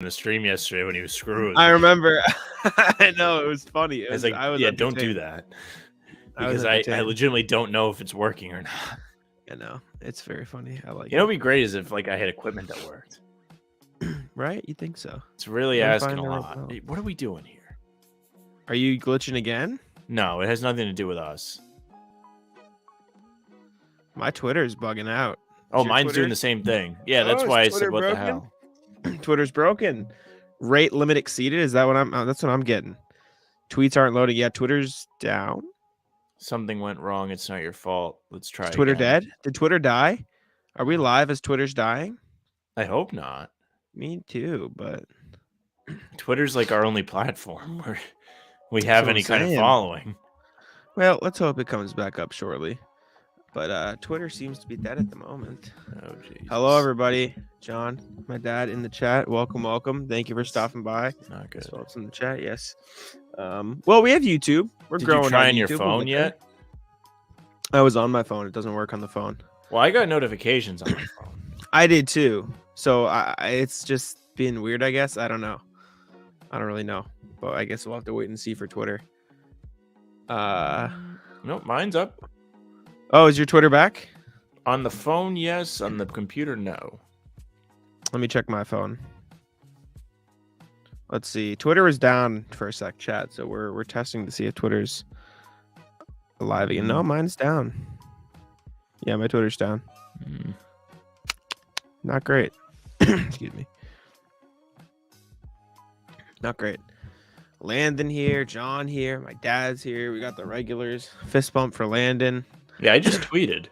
the stream yesterday when he was screwed. I remember. I know, it was funny. I was like, don't do that. Because I legitimately don't know if it's working or not. I know. It's very funny. I like it. You know what would be great is if like I had equipment that worked. Right? You think so? It's really asking a lot. What are we doing here? Are you glitching again? No, it has nothing to do with us. My Twitter is bugging out. Oh, mine's doing the same thing. Yeah, that's why I said, what the hell? Twitter's broken. Rate limit exceeded. Is that what that's what I'm getting. Tweets aren't loading. Yeah, Twitter's down. Something went wrong. It's not your fault. Let's try. Is Twitter dead? Did Twitter die? Are we live as Twitter's dying? I hope not. Me too, but Twitter's like our only platform where we have any kind of following. Well, let's hope it comes back up shortly. But Twitter seems to be dead at the moment. Oh, Jesus. Hello, everybody. John, my dad in the chat. Welcome. Thank you for stopping by. Not good. Folks in the chat, yes. Well, we have YouTube. We're growing. Did you try on your phone yet? I was on my phone. It doesn't work on the phone. Well, I got notifications on my phone. I did too. So it's just being weird, I guess. I don't know. I don't really know. But I guess we'll have to wait and see for Twitter. Nope, mine's up. Oh, is your Twitter back? On the phone, yes. On the computer, no. Let me check my phone. Let's see. Twitter is down for a sec, chat. So we're testing to see if Twitter's alive again. No, mine's down. Yeah, my Twitter's down. Not great. Excuse me. Not great. Landon here, John here, my dad's here. We got the regulars. Fist bump for Landon. Yeah, I just tweeted.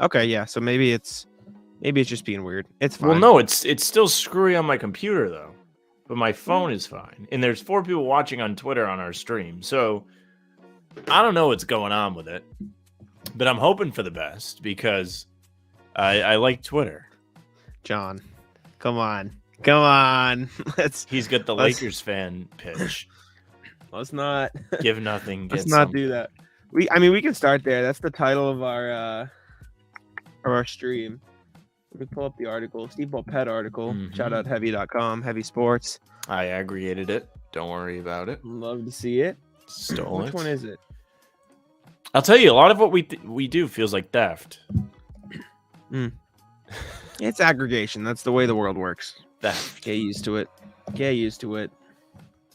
Okay, yeah. So maybe it's just being weird. It's fine. Well, no, it's still screwy on my computer though, but my phone is fine. And there's 4 people watching on Twitter on our stream, so I don't know what's going on with it, but I'm hoping for the best because I like Twitter. John, come on. He's got the Lakers fan pitch. Let's not give nothing. Let's not do that. We can start there. That's the title of our stream. Let me pull up the article. Steve Bulpett article. Shout out heavy.com, Heavy Sports. I aggregated it. Don't worry about it. Love to see it. Stole Which one is it? I'll tell you, a lot of what we do feels like theft. It's aggregation. That's the way the world works. Theft. Get used to it.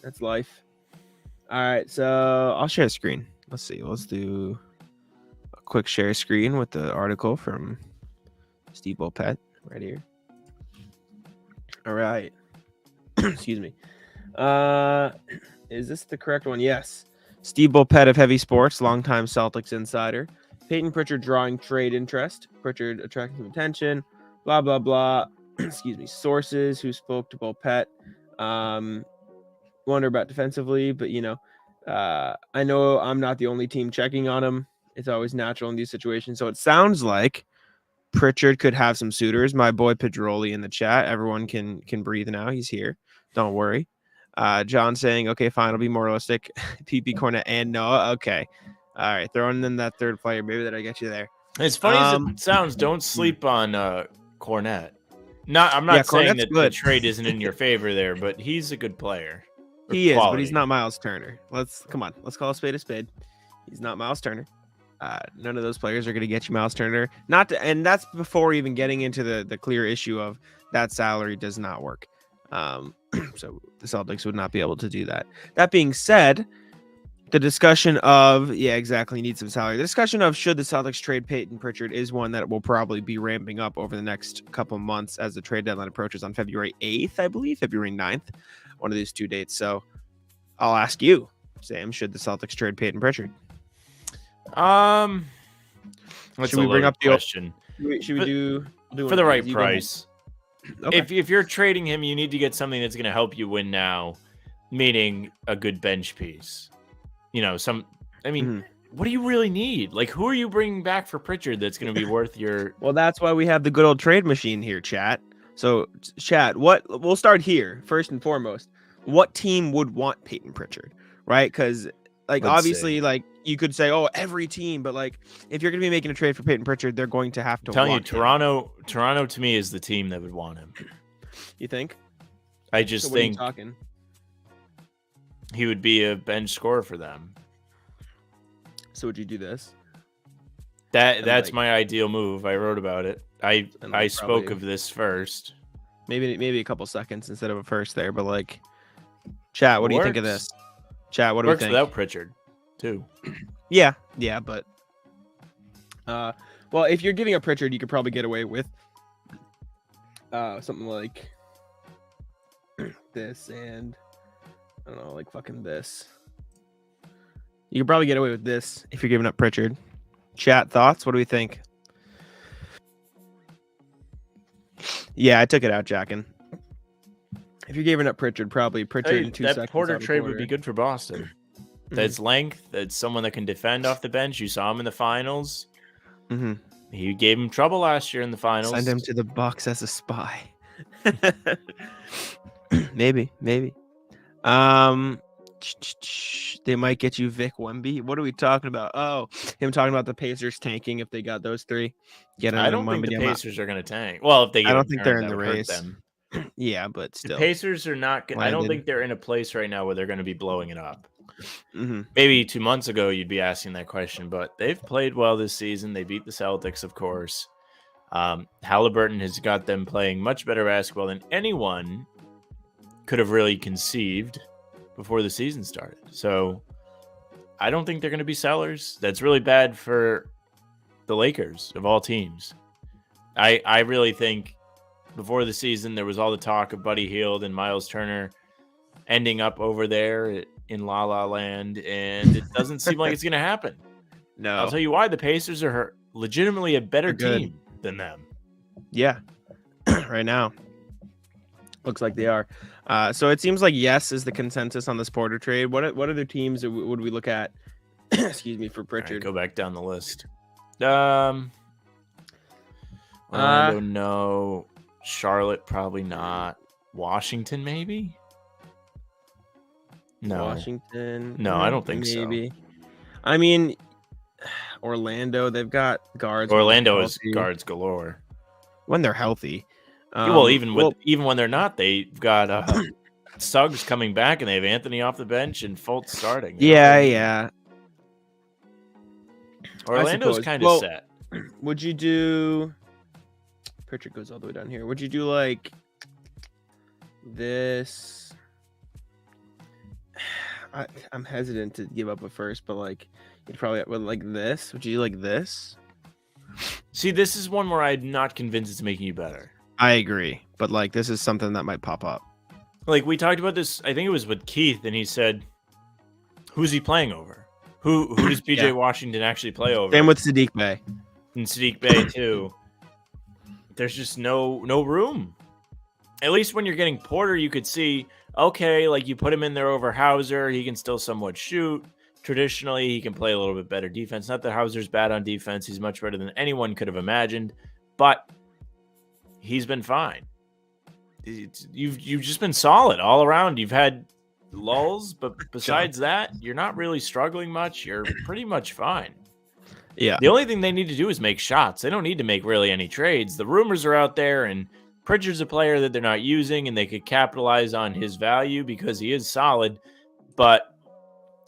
That's life. All right, so I'll share a screen. Let's see. Let's do a quick share screen with the article from Steve Bulpett right here. All right. Excuse me. Is this the correct one? Yes. Steve Bulpett of Heavy Sports, longtime Celtics insider. Payton Pritchard drawing trade interest. Pritchard attracting some attention. Blah, blah, blah. Excuse me. Sources who spoke to Bulpett. Wonder about defensively, but I know I'm not the only team checking on him. It's always natural in these situations. So it sounds like Pritchard could have some suitors. My boy Pedroli in the chat. Everyone can breathe now. He's here. Don't worry. John saying, okay, fine. I'll be more realistic. PP Cornet and Noah. Okay. All right. Throwing in that third player. Maybe that'll get you there. As funny as it sounds, don't sleep on Cornet. I'm not saying that the trade isn't in your favor there, but he's a good player. He is, but he's not Miles Turner. Let's call a spade a spade. He's not Miles Turner. None of those players are going to get you Miles Turner. And that's before even getting into the clear issue of that salary does not work. So the Celtics would not be able to do that. That being said, the discussion of you need some salary. The discussion of should the Celtics trade Payton Pritchard is one that will probably be ramping up over the next couple months as the trade deadline approaches on February 8th, I believe, February 9th. One of these 2 dates. So I'll ask you, Sam, should the Celtics trade Payton Pritchard? Should we bring up the question? Should we do for the right price? Okay. If you're trading him, you need to get something that's going to help you win now, meaning a good bench piece. What do you really need? Like, who are you bringing back for Pritchard that's going to be worth your... Well, that's why we have the good old trade machine here, chat. So, chat, we'll start here first and foremost. What team would want Payton Pritchard, right? Because, obviously, you could say, oh, every team, but if you're going to be making a trade for Payton Pritchard, they're going to have to. I'm telling you, Toronto to me is the team that would want him. You think? I just So what are you think talking? he would be a bench scorer for them. So would you do this? That's my ideal move. I wrote about it. I spoke probably- of this first. Maybe a couple seconds instead of a first there, but like, chat, what do you think of Works. this? Chat, what do we Works think? without Pritchard, too. Yeah, but well, if you're giving up Pritchard, you could probably get away with something like this, and I don't know, like fucking this. You could probably get away with this if you're giving up Pritchard. Chat, thoughts? What do we think? Yeah, I took it out, Jackin. If you're giving up Pritchard, probably Pritchard in 2 seconds. That Porter out of trade quarter. would be good for Boston. That's length. That's someone that can defend off the bench. You saw him in the finals. Mm-hmm. He gave him trouble last year in the finals. Send him to the Bucks as a spy. maybe. They might get you Vic Wemby. What are we talking about? Oh, him talking about the Pacers tanking if they got those three. I don't think the Pacers are going to tank. Well, if they get I don't think they're in that the would hurt race. them. Yeah, but The still. Pacers are not. I don't Landed. think they're in a place right now where they're going to be blowing it up. Mm-hmm. Maybe 2 months ago you'd be asking that question, but they've played well this season. They beat the Celtics, of course. Halliburton has got them playing much better basketball than anyone could have really conceived before the season started. So I don't think they're going to be sellers. That's really bad for the Lakers of all teams. I really think before the season there was all the talk of Buddy Hield and Miles Turner ending up over there in La La Land, and it doesn't seem like it's going to happen. No. I'll tell you why. The Pacers are legitimately a better team than them. Yeah. Right now. Looks like they are. So it seems like yes is the consensus on this Porter trade. What other teams would we look at? Excuse me, for Pritchard. Right, go back down the list. Orlando, no. Charlotte, probably not. Washington, maybe? No. Washington. No, I don't think so. Maybe. I mean, Orlando, they've got guards. Orlando is guards galore. When they're healthy. Even when they're not, they've got Suggs coming back, and they have Anthony off the bench and Fultz starting. Yeah. Orlando's kind of set. Would you do? Pritchard goes all the way down here. Would you do like this? I'm hesitant to give up a first, but like you'd probably like this. Would you do like this? See, this is one where I'm not convinced it's making you better. I agree, but like this is something that might pop up. Like we talked about this, I think it was with Keith, and he said, "Who's he playing over? Who does PJ Washington actually play over?" Same with Sadiq Bey. And Sadiq Bey too. There's just no room. At least when you're getting Porter, you could see, okay, like you put him in there over Hauser, he can still somewhat shoot. Traditionally, he can play a little bit better defense. Not that Hauser's bad on defense. He's much better than anyone could have imagined. But he's been fine. You've just been solid all around. You've had lulls, but besides that, you're not really struggling much. You're pretty much fine. Yeah. The only thing they need to do is make shots. They don't need to make really any trades. The rumors are out there, and Pritchard's a player that they're not using, and they could capitalize on his value because he is solid. But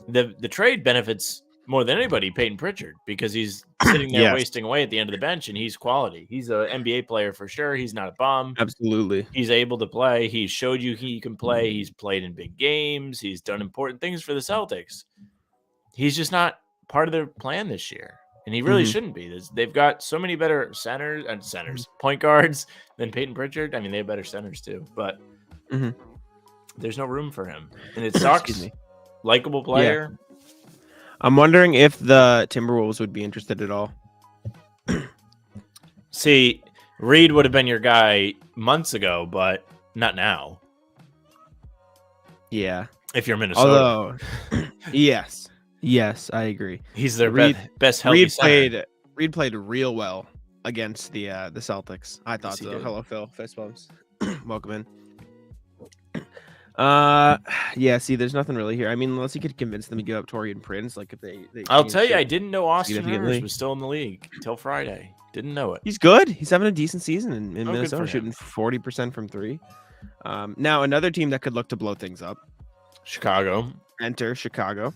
the trade benefits more than anybody Payton Pritchard because he's sitting there wasting away at the end of the bench, and he's quality. He's an NBA player for sure. He's not a bum. Absolutely. He's able to play. He showed you he can play. He's played in big games. He's done important things for the Celtics. He's just not part of their plan this year. And he really shouldn't be. They've got so many better point guards than Payton Pritchard. I mean, they have better centers too, but there's no room for him. And it sucks. Likeable player. Yeah. I'm wondering if the Timberwolves would be interested at all. See, Reed would have been your guy months ago, but not now. Yeah. If you're Minnesota. Although, Yes, I agree. He's their best healthy center. Reed played real well against the Celtics. I thought so. Hello, Phil. Fist bumps. Welcome in. Yeah. See, there's nothing really here. I mean, unless you could convince them to give up Taurean Prince, like if they I'll tell you, I didn't know Austin Rivers was still in the league until Friday. Didn't know it. He's good. He's having a decent season in Minnesota, shooting 40% from three. Now, another team that could look to blow things up. Chicago. Enter Chicago.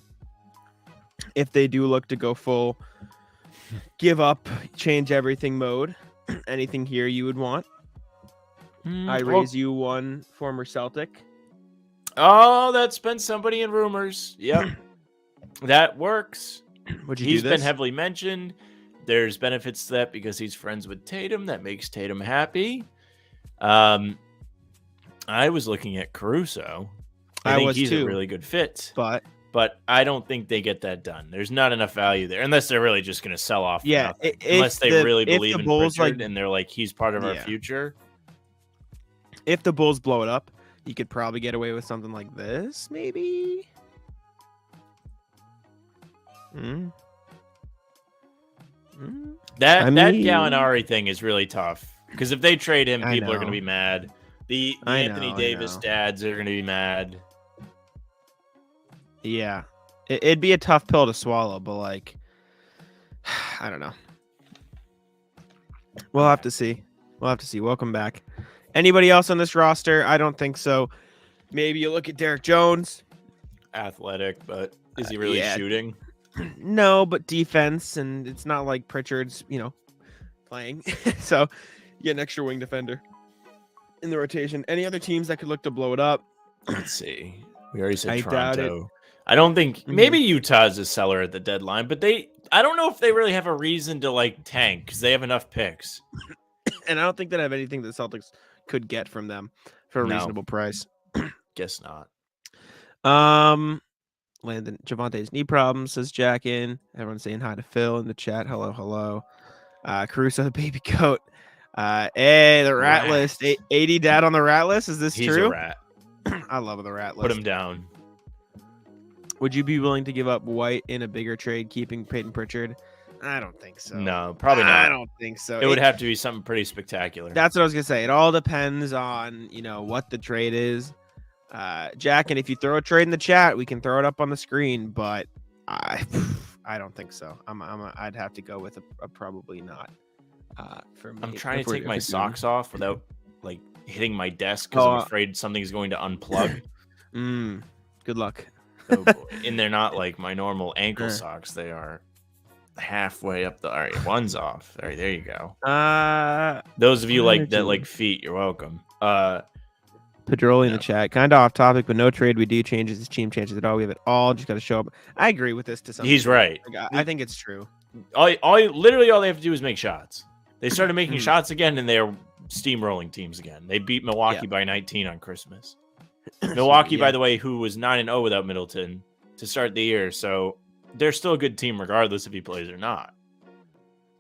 If they do look to go full, give up, change everything mode, anything here you would want? I raise you one former Celtic. Oh, that's been somebody in rumors. Yep. That works. Would you He's do this? been heavily mentioned. There's benefits to that because he's friends with Tatum. That makes Tatum happy. I was looking at Caruso. I think he's a really good fit. But I don't think they get that done. There's not enough value there, unless they're really just going to sell off. Yeah, unless they really believe in Pritchard and they're like, he's part of our future. If the Bulls blow it up, you could probably get away with something like this, maybe. That Gallinari thing is really tough because if they trade him, people are going to be mad. The Anthony Davis dads are going to be mad. Yeah, it'd be a tough pill to swallow, but like, I don't know. We'll have to see. Welcome back. Anybody else on this roster? I don't think so. Maybe you look at Derek Jones. Athletic, but is he really shooting? No, but defense, and it's not like Pritchard's, playing. So you get an extra wing defender in the rotation. Any other teams that could look to blow it up? Let's see. We already said I Toronto. doubt it. I don't think maybe Utah's a seller at the deadline, but I don't know if they really have a reason to like tank because they have enough picks. And I don't think they have anything the Celtics could get from them for a reasonable price. Guess not. Landon Javante's knee problems, says Jack in. Everyone's saying hi to Phil in the chat. Hello. Caruso, the baby goat. Hey, the rat list. 80 dad on the rat list. Is this true? He's a rat. I love the rat list. Put him down. Would you be willing to give up White in a bigger trade, keeping Payton Pritchard? I don't think so. No, probably not. I don't think so. It would have to be something pretty spectacular. That's what I was gonna say. It all depends on what the trade is. Jack, and if you throw a trade in the chat, we can throw it up on the screen. But I don't think so. I'd have to go with a probably not. For me, I'm trying to take my socks off without like hitting my desk because I'm afraid something's going to unplug. Good luck. And they're not like my normal ankle socks. They are halfway up the. All right, one's off. All right, there you go. Those of you that like feet, you're welcome. Pedroli in the chat, kind of off topic, but no trade we do changes the team changes at all. We have it all. Just got to show up. I agree with this to some. He's right. I think it's true. Literally all they have to do is make shots. They started making shots again, and they are steamrolling teams again. They beat Milwaukee by 19 on Christmas. Milwaukee, by the way, who was 9-0 without Middleton to start the year, so they're still a good team regardless if he plays or not.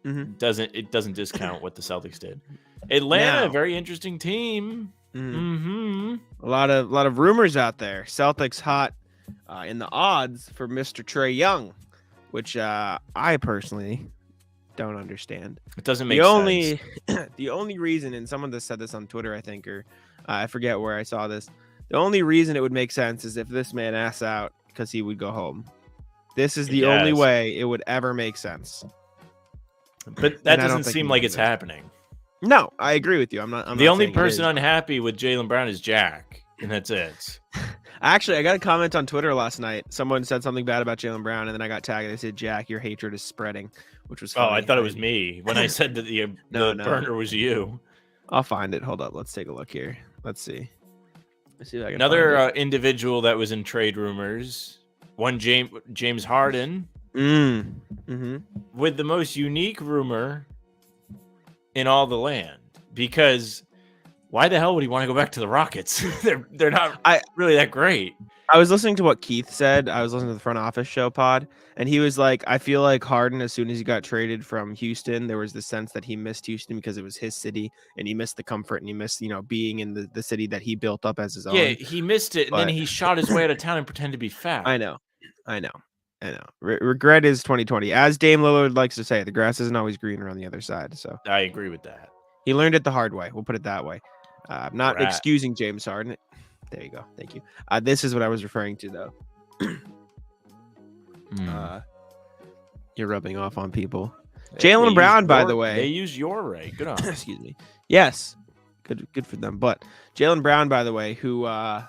It doesn't discount what the Celtics did. Atlanta, very interesting team. A lot of rumors out there. Celtics hot in the odds for Mr. Trae Young, which I personally don't understand. It doesn't make sense. The only reason, and someone that said this on Twitter, I think, or I forget where I saw this. The only reason it would make sense is if this man asks out because he would go home. This is the only way it would ever make sense. But that doesn't seem like it's happening. No, I agree with you. I'm not. The only person unhappy with Jaylen Brown is Jack, and that's it. Actually, I got a comment on Twitter last night. Someone said something bad about Jaylen Brown, and then I got tagged. They said, "Jack, your hatred is spreading," which was funny. Oh, I thought it was me when I said that the burner was you. I'll find it. Hold up. Let's take a look here. Let's see. Let's see if I can Another individual that was in trade rumors. One James Harden. With the most unique rumor in all the land, because why the hell would he want to go back to the Rockets? they're not really that great. I was listening to what Keith said. I was listening to the Front Office Show pod, and he was like, I feel like Harden, as soon as he got traded from Houston, there was the sense that he missed Houston because it was his city, and he missed the comfort, and he missed, being in the city that he built up as his own. Yeah, he missed it, and then he shot his way out of town and pretended to be fat. I know. Regret is 2020. As Dame Lillard likes to say, the grass isn't always greener on the other side. So I agree with that. He learned it the hard way. We'll put it that way. Not excusing James Harden. There you go. Thank you. This is what I was referring to, though. You're rubbing off on people. Jaylen Brown, by the way. They use your right. Good on. Excuse me. Yes. Good for them. But Jaylen Brown, by the way, who had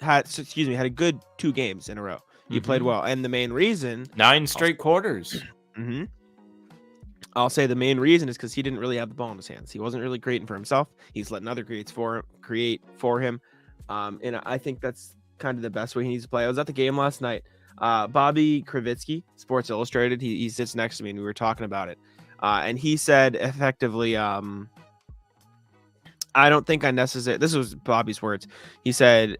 a good 2 games in a row. He played well, and the main reason 9 straight quarters. I'll say the main reason is because he didn't really have the ball in his hands. He wasn't really creating for himself. He's letting other create for him. And I think that's kind of the best way he needs to play. I was at the game last night. Bobby Kravitsky, Sports Illustrated, he sits next to me and we were talking about it. And he said effectively, I don't think this was Bobby's words. He said,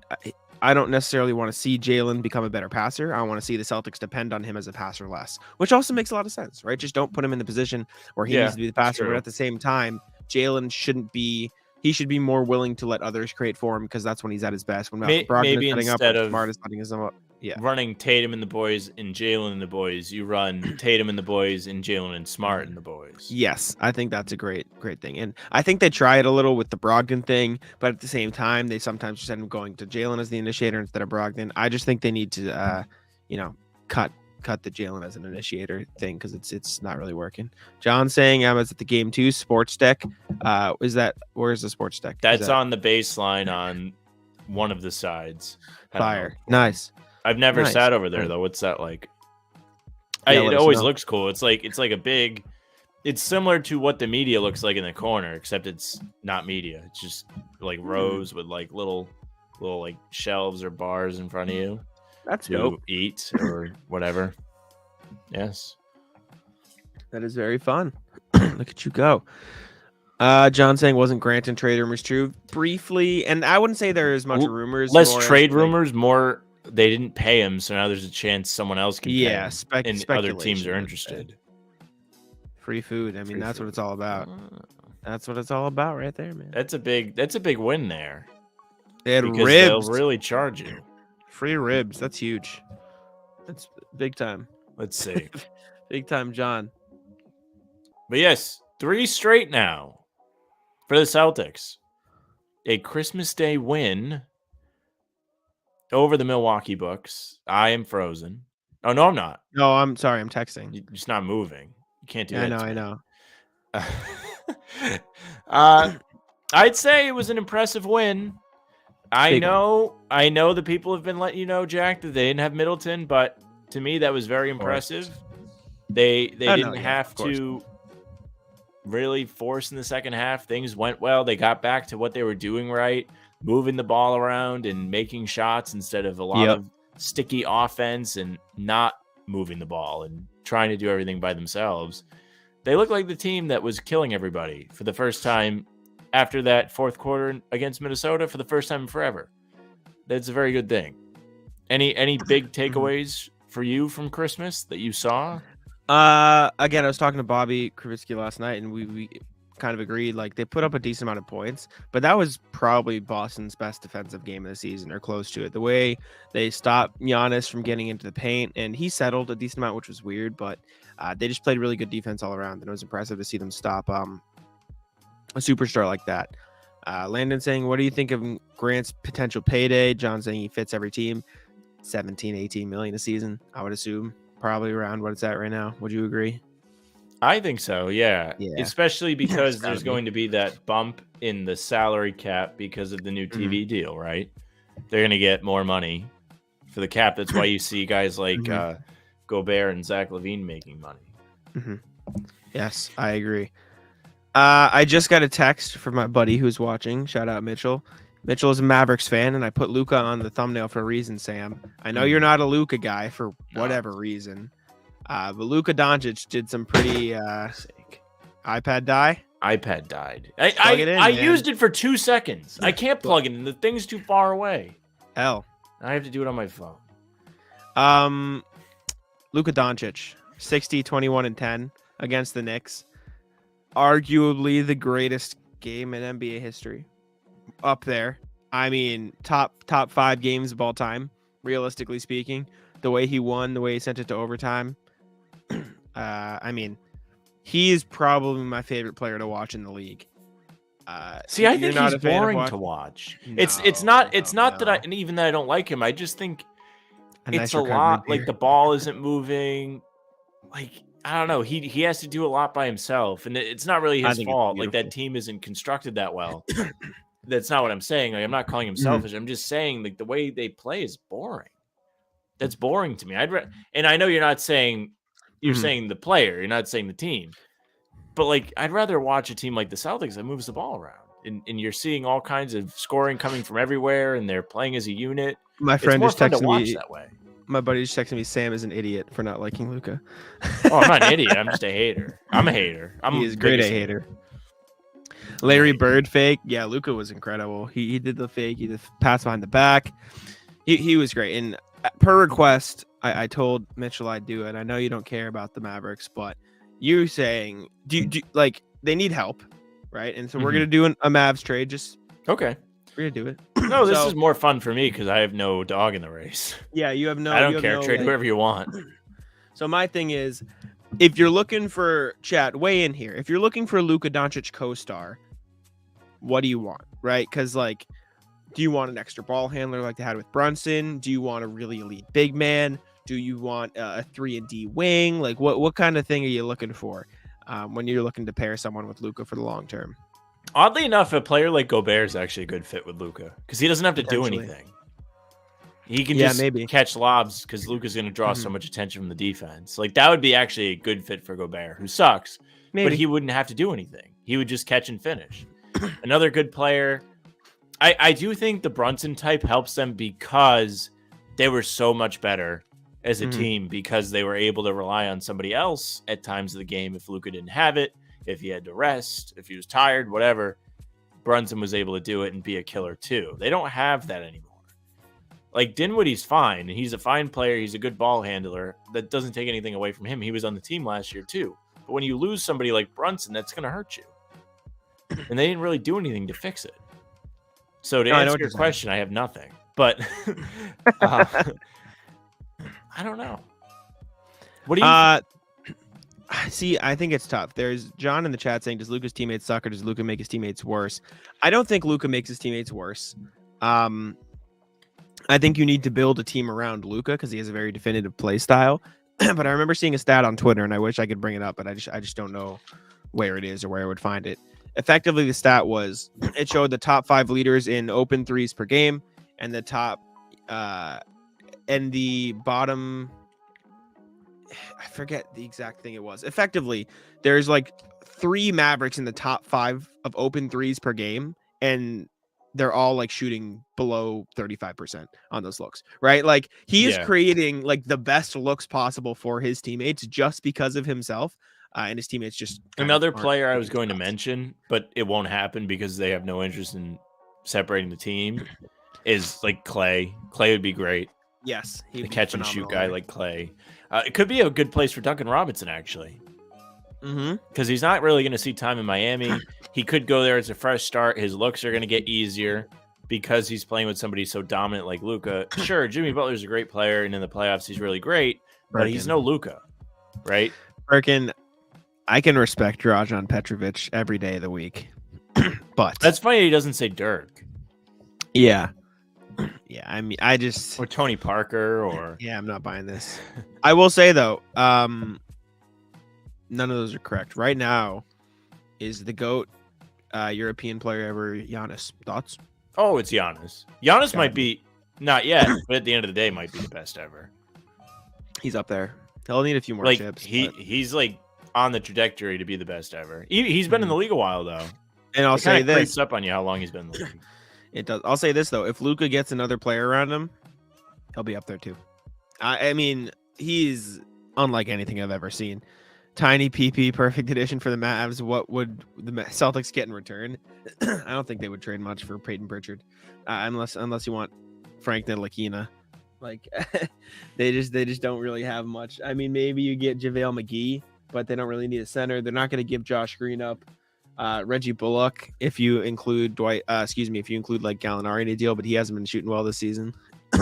I don't necessarily want to see Jaylen become a better passer. I want to see the Celtics depend on him as a passer less, which also makes a lot of sense, right? Just don't put him in the position where he needs to be the passer. But at the same time, Jaylen he should be more willing to let others create for him because that's when he's at his best. When maybe instead of Smart is letting his up. Yeah. Running Tatum and the boys and Jaylen and the boys, you run Tatum and the boys and Jaylen and Smart and the boys. Yes, I think that's a great thing. And I think they try it a little with the Brogdon thing, but at the same time, they sometimes just end up going to Jaylen as the initiator instead of Brogdon. I just think they need to, cut the Jaylen as an initiator thing because it's not really working. John saying I was at the game 2 sports deck. Where's the sports deck? That's on the baseline on one of the sides. Fire. Nice. I've never sat over there though. What's that like? It always looks cool. It's like a big. It's similar to what the media looks like in the corner, except it's not media. It's just like rows with like little like shelves or bars in front of you. That's to dope. Eat or whatever. Yes, that is very fun. Look at you go. John saying wasn't Grant and trade rumors true briefly, and I wouldn't say there is much rumors. Less trade rumors, more. They didn't pay him, so now there's a chance someone else can pay him, and other teams are interested. Free food. I mean, that's what it's all about. That's what it's all about right there, man. That's a big win there. They had because ribs. They'll really charge you. Free ribs. That's huge. That's big time. Let's see. Big time, John. But yes, 3 straight now for the Celtics. A Christmas Day win over the Milwaukee Bucks. I am frozen. Oh, no, I'm not. No, I'm sorry. I'm texting. You're just not moving. You can't do that. I know. I'd say it was an impressive win. I know the people have been letting you know, Jack, that they didn't have Middleton, but to me, that was very impressive. They didn't have to really force in the second half. Things went well. They got back to what they were doing right, moving the ball around and making shots instead of a lot of sticky offense and not moving the ball and trying to do everything by themselves. They look like the team that was killing everybody for the first time after that fourth quarter against Minnesota for the first time in forever. That's a very good thing. Any big takeaways for you from Christmas that you saw? Again, I was talking to Bobby Kravitsky last night, and we kind of agreed, like, they put up a decent amount of points, but that was probably Boston's best defensive game of the season, or close to it. The way they stopped Giannis from getting into the paint, and he settled a decent amount, which was weird, but they just played really good defense all around, and it was impressive to see them stop a superstar like that. Landon saying, what do you think of Grant's potential payday? John saying he fits every team. 17-18 million a season, I would assume. Probably around what it's at right now. Would you agree? I think so, yeah. Especially because there's going to be that bump in the salary cap because of the new TV deal, right? They're going to get more money for the cap. That's why you see guys like Gobert and Zach LaVine making money. Yes, I agree. I just got a text from my buddy who's watching. Shout out Mitchell. Mitchell is a Mavericks fan, and I put Luka on the thumbnail for a reason, Sam. I know you're not a Luka guy for whatever reason. But Luka Doncic did some pretty iPad die. iPad died. I used it for 2 seconds. I can't plug it in. The thing's too far away. Hell. I have to do it on my phone. Luka Doncic, 60, 21, and 10 against the Knicks. Arguably the greatest game in NBA history. Up there. I mean, top 5 games of all time, realistically speaking. The way he won, the way he sent it to overtime. I mean, he is probably my favorite player to watch in the league. See, I think he's boring to watch. No, it's not that I don't like him. I just think it's a lot. Like, the ball isn't moving. Like, I don't know. He has to do a lot by himself, and it's not really I his think it's fault. Like, that beautiful. team isn't constructed that well. That's not what I'm saying. Like, I'm not calling him selfish. I'm just saying, like, the way they play is boring. That's boring to me. And I know you're not saying you're saying the player. You're not saying the team. But, like, I'd rather watch a team like the Celtics that moves the ball around. And you're seeing all kinds of scoring coming from everywhere, and they're playing as a unit. My friend It's more just fun to texted watch me. that way. My buddy just texted me, Sam is an idiot for not liking Luka. Oh, I'm not an idiot. I'm just a hater. I'm a hater. He is great a hater. Larry Bird fake. Yeah, Luka was incredible. He did the fake. He did the pass behind the back. He was great. And per request, I told Mitchell I'd do it. I know you don't care about the Mavericks, but you saying, do like, they need help, right? And so we're going to do a Mavs trade. Just okay. We're going to do it. No, this is more fun for me because I have no dog in the race. Yeah, you have no. I don't care. Trade whoever you want. So my thing is, if you're looking for chat, weigh in here. If you're looking for a Luka Doncic co-star, what do you want, right? Because, like, do you want an extra ball handler like they had with Brunson? Do you want a really elite big man? Do you want a 3-and-D wing? Like, what kind of thing are you looking for when you're looking to pair someone with Luka for the long term? Oddly enough, a player like Gobert is actually a good fit with Luka because he doesn't have to do anything. He can just catch lobs because Luka's going to draw so much attention from the defense. Like, that would be actually a good fit for Gobert, who sucks, but he wouldn't have to do anything. He would just catch and finish. Another good player. I do think the Brunson type helps them because they were so much better as a team because they were able to rely on somebody else at times of the game if Luka didn't have it. If he had to rest, if he was tired, whatever, Brunson was able to do it and be a killer too. They don't have that anymore. Like, Dinwiddie's fine. He's a fine player. He's a good ball handler. That doesn't take anything away from him. He was on the team last year too. But when you lose somebody like Brunson, that's going to hurt you. And they didn't really do anything to fix it. So to answer your question, I have nothing. But I don't know. What do you see? I think it's tough. There's John in the chat saying, does Luka's teammates suck or does Luka make his teammates worse? I don't think Luka makes his teammates worse. I think you need to build a team around Luka because he has a very definitive play style. But I remember seeing a stat on Twitter, and I wish I could bring it up, but I just don't know where it is or where I would find it. Effectively, the stat was it showed the top 5 leaders in open threes per game, and the top and the bottom. I forget the exact thing it was. Effectively, there's like 3 Mavericks in the top 5 of open threes per game, and they're all like shooting below 35% on those looks, right? Like, he is creating like the best looks possible for his teammates just because of himself. And his teammates just another player I was going to mention, but it won't happen because they have no interest in separating the team, is like Clay. Clay would be great. Yes, he'd be catch and shoot guy like Clay. It could be a good place for Duncan Robinson actually, because he's not really going to see time in Miami. He could go there as a fresh start. His looks are going to get easier because he's playing with somebody so dominant like Luka. Sure, Jimmy Butler's a great player, and in the playoffs he's really great, but he's no Luka, right? Birkin, I can respect Dražan Petrovic every day of the week, but that's funny he doesn't say Dirk. Yeah. I mean, or Tony Parker or I'm not buying this. I will say though, none of those are correct. Right now, is the GOAT European player ever Giannis? Thoughts? Oh, it's Giannis. Giannis might be not yet, but at the end of the day, might be the best ever. He's up there. He'll need a few more chips. He's like on the trajectory to be the best ever. He's been in the league a while though, and I'll say this: creeps up on you how long he's been in the league. It does. I'll say this though: if Luka gets another player around him, he'll be up there too. I mean, he's unlike anything I've ever seen. Tiny PP, perfect addition for the Mavs. What would the Celtics get in return? I don't think they would trade much for Payton Pritchard, unless you want Frank Ntilikina. Like they just don't really have much. I mean, maybe you get JaVale McGee, but they don't really need a center. They're not going to give Josh Green up. Reggie Bullock, if you include like Gallinari in a deal, but he hasn't been shooting well this season.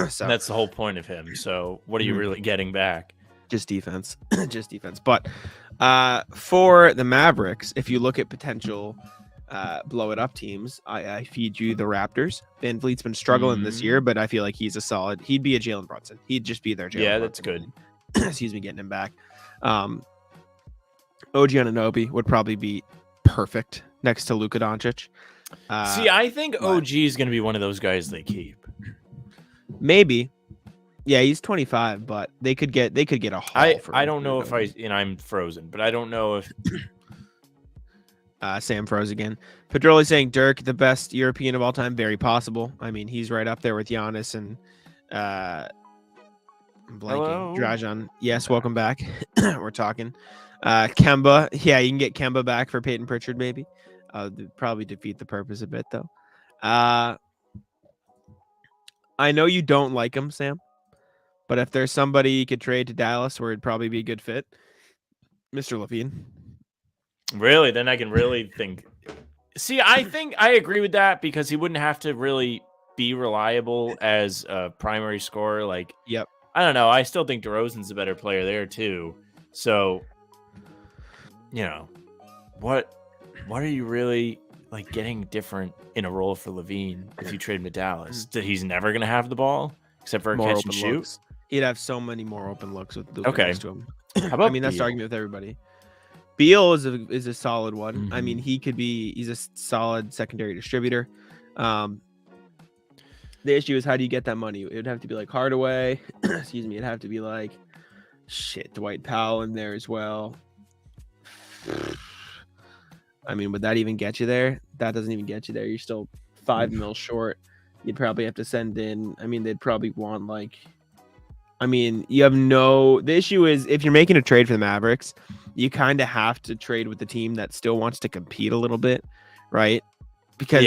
So that's the whole point of him. So what are you really getting back? Just defense, just defense. But for the Mavericks, if you look at potential blow it up teams, I feed you the Raptors. Van Vliet's been struggling this year, but I feel like he'd be a Jalen Brunson. He'd just be their Jalen Brunson. That's good. Excuse me, getting him back. OG Anunoby would probably be perfect next to Luka Doncic. See, I think OG is going to be one of those guys they keep. Maybe. Yeah, he's 25, but they could get a haul for I don't know if I'm frozen, but I don't know if Sam froze again. Pedroli saying Dirk, the best European of all time, very possible. I mean, he's right up there with Giannis and I'm blanking. Drajan. Yes, welcome back. We're talking. Kemba. Yeah, you can get Kemba back for Payton Pritchard, maybe. Probably defeat the purpose a bit, though. I know you don't like him, Sam, but if there's somebody you could trade to Dallas where it'd probably be a good fit, Mr. Levine. Really? Then I can really think. See, I think I agree with that because he wouldn't have to really be reliable as a primary scorer. Like, yep. I don't know. I still think DeRozan's a better player there too. So, what are you really like getting different in a role for Levine if you trade him to Dallas? That he's never going to have the ball except for a catch and shoot. Looks. He'd have so many more open looks with Luka next to him. How about that's the argument with everybody. Beal is a solid one. Mm-hmm. I mean, he's a solid secondary distributor. The issue is how do you get that money? It would have to be like Hardaway. Excuse me. It'd have to be like Dwight Powell in there as well. I mean, would that even get you there? That doesn't even get you there. You're still $5 million short. You'd probably have to send in. I mean, they'd probably want the issue is if you're making a trade for the Mavericks, you kind of have to trade with the team that still wants to compete a little bit, right? Because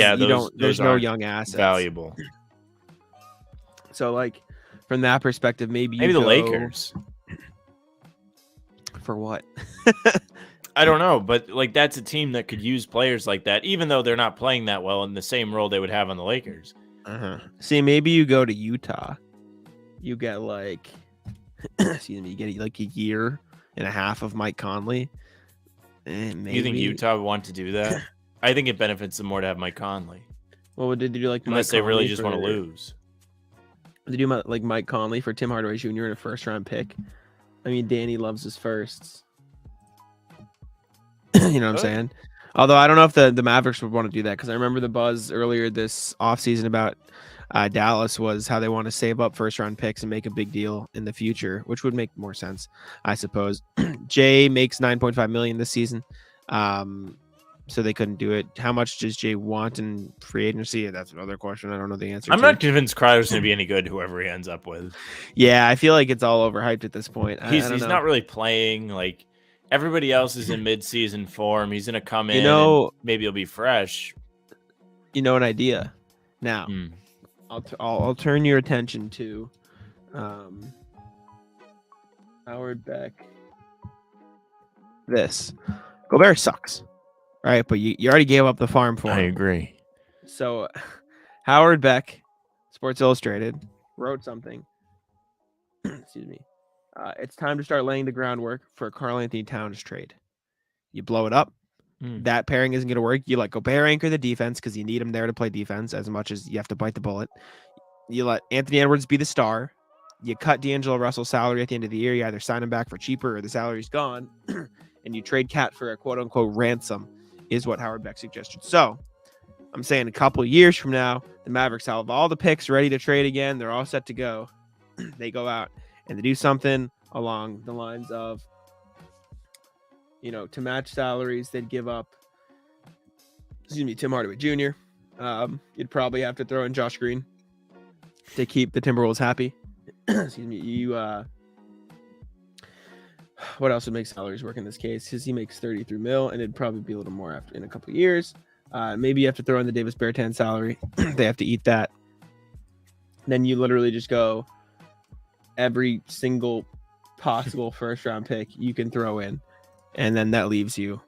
there's no young assets. Valuable. So, like, from that perspective, maybe the Lakers. For what? I don't know, but like that's a team that could use players like that, even though they're not playing that well in the same role they would have on the Lakers. See, maybe you go to Utah. You get you get like a year and a half of Mike Conley. Maybe. You think Utah would want to do that? I think it benefits them more to have Mike Conley. Well, did you like unless they really just want to lose? Did you like Mike Conley for Tim Hardaway Jr. in a first-round pick? I mean, Danny loves his firsts. You know what I'm saying? Although I don't know if the Mavericks would want to do that because I remember the buzz earlier this offseason about Dallas was how they want to save up first-round picks and make a big deal in the future, which would make more sense, I suppose. Jay makes $9.5 million this season, so they couldn't do it. How much does Jay want in free agency? That's another question. I don't know the answer. I'm not convinced Crowder's going to be any good, whoever he ends up with. Yeah, I feel like it's all overhyped at this point. He's not really playing like. Everybody else is in mid-season form. He's going to come in and maybe he'll be fresh. An idea. Now, I'll turn your attention to Howard Beck. This. Gobert sucks. All right, but you already gave up the farm for him. I agree. So, Howard Beck, Sports Illustrated, wrote something. Excuse me. It's time to start laying the groundwork for a Karl-Anthony Towns trade. You blow it up. That pairing isn't going to work. You let Gobert anchor the defense because you need him there to play defense as much as you have to bite the bullet. You let Anthony Edwards be the star. You cut D'Angelo Russell's salary at the end of the year. You either sign him back for cheaper or the salary's gone. And you trade Cat for a quote-unquote ransom is what Howard Beck suggested. So I'm saying a couple of years from now, the Mavericks have all the picks ready to trade again. They're all set to go. They go out and they do something along the lines of, to match salaries, they'd give up, Tim Hardaway Jr. You'd probably have to throw in Josh Green to keep the Timberwolves happy. What else would make salaries work in this case? Because he makes $33 million, and it'd probably be a little more in a couple of years. Maybe you have to throw in the Davis Bertans salary. They have to eat that. Then you literally just go every single possible first-round pick you can throw in, and then that leaves you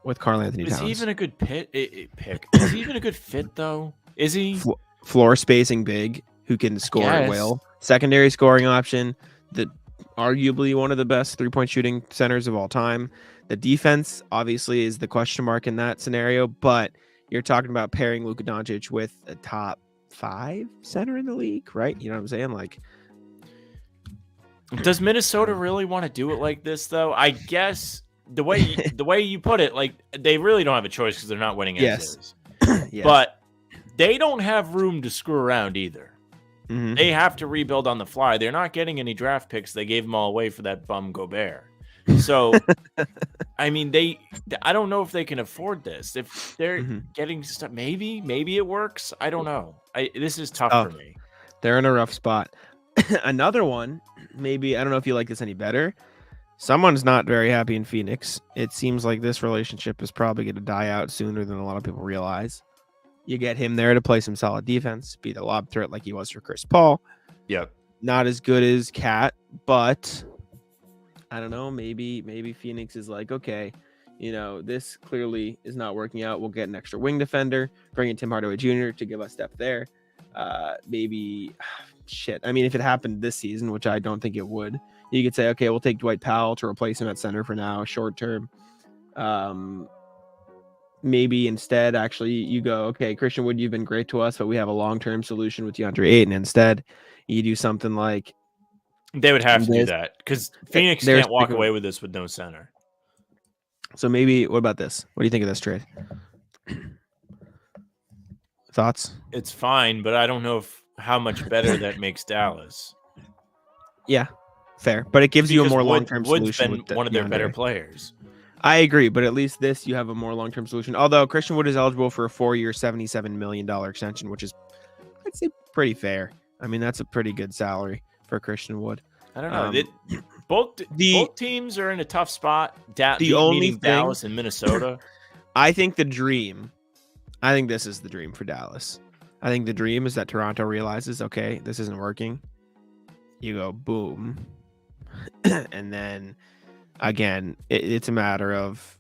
with Karl-Anthony Towns. Is he even a good pick? Is he even a good fit, though? Is he? Floor spacing big, who can score at will. Secondary scoring option, arguably one of the best three-point shooting centers of all time. The defense, obviously, is the question mark in that scenario, but you're talking about pairing Luka Doncic with a top 5 center in the league, right? You know what I'm saying? Like, does Minnesota really want to do it like this, though? I guess the way you put it, like they really don't have a choice because they're not winning Yes. as is. Yes. But they don't have room to screw around either. Mhm. They have to rebuild on the fly. They're not getting any draft picks. They gave them all away for that bum Gobert. So, I mean, I don't know if they can afford this. If they're getting stuff, maybe it works. I don't know. This is tough for me. They're in a rough spot. Another one, maybe, I don't know if you like this any better. Someone's not very happy in Phoenix. It seems like this relationship is probably going to die out sooner than a lot of people realize. You get him there to play some solid defense, be the lob threat like he was for Chris Paul. Yep. Not as good as Cat, but I don't know. Maybe Phoenix is like, okay, this clearly is not working out. We'll get an extra wing defender, bring in Tim Hardaway Jr. to give us depth there. Maybe shit. I mean, if it happened this season, which I don't think it would, you could say, okay, we'll take Dwight Powell to replace him at center for now, short term. Maybe instead, actually, you go, okay, Christian Wood, you've been great to us, but we have a long-term solution with DeAndre Ayton. Instead, you do something like they would have to do that because Phoenix can't walk away with this with no center. So maybe, what about this? What do you think of this trade? Thoughts? It's fine, but I don't know how much better that makes Dallas. Yeah, fair, but it gives you a more long-term solution. Wood's been one of their better players. I agree, but at least this, you have a more long-term solution. Although Christian Wood is eligible for a 4-year, $77 million extension, which is, I'd say, pretty fair. I mean, that's a pretty good salary for Christian Wood. I don't know. Both teams are in a tough spot. The only thing, Dallas and Minnesota. I think this is the dream for Dallas. I think the dream is that Toronto realizes, okay, this isn't working. You go boom, and then. Again, it's a matter of,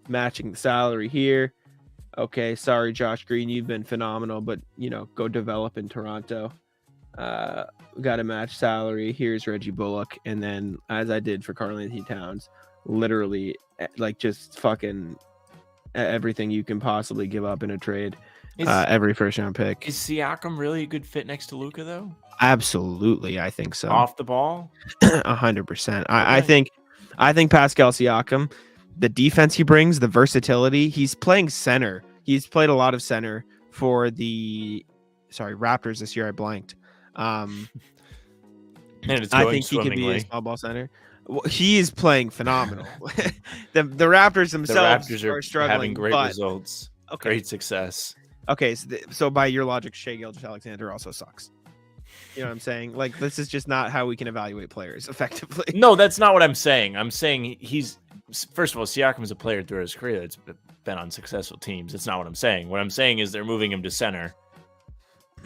matching the salary here. Okay, sorry, Josh Green, you've been phenomenal, but, go develop in Toronto. We got to match salary. Here's Reggie Bullock. And then, as I did for Karl-Anthony Towns, literally, like, just fucking everything you can possibly give up in a trade. Every first-round pick. Is Siakam really a good fit next to Luka, though? Absolutely, I think so. Off the ball, 100%. I think Pascal Siakam, the defense he brings, the versatility. He's playing center. He's played a lot of center for the Raptors this year. I blanked. And it's I think he could be a small ball center. Well, he is playing phenomenal. the Raptors themselves are struggling, having great results. Okay. Great success. Okay, so by your logic, Shai Gilgeous-Alexander also sucks. You know what I'm saying? Like, this is just not how we can evaluate players effectively. No, that's not what I'm saying. I'm saying first of all, Siakam is a player throughout his career that's been on successful teams. That's not what I'm saying. What I'm saying is they're moving him to center,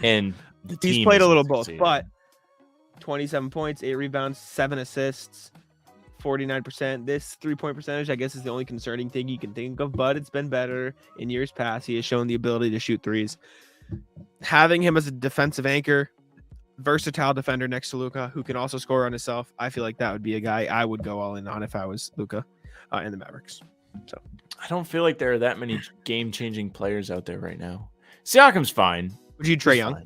and he's played a little both, but 27 points, 8 rebounds, 7 assists, 49%. This 3-point percentage, I guess, is the only concerning thing you can think of, but it's been better in years past. He has shown the ability to shoot threes. Having him as a defensive anchor, versatile defender next to Luka, who can also score on himself, I feel like that would be a guy I would go all in on if I was Luka and the Mavericks. So I don't feel like there are that many game-changing players out there right now. Siakam's fine. Would you Trae Young?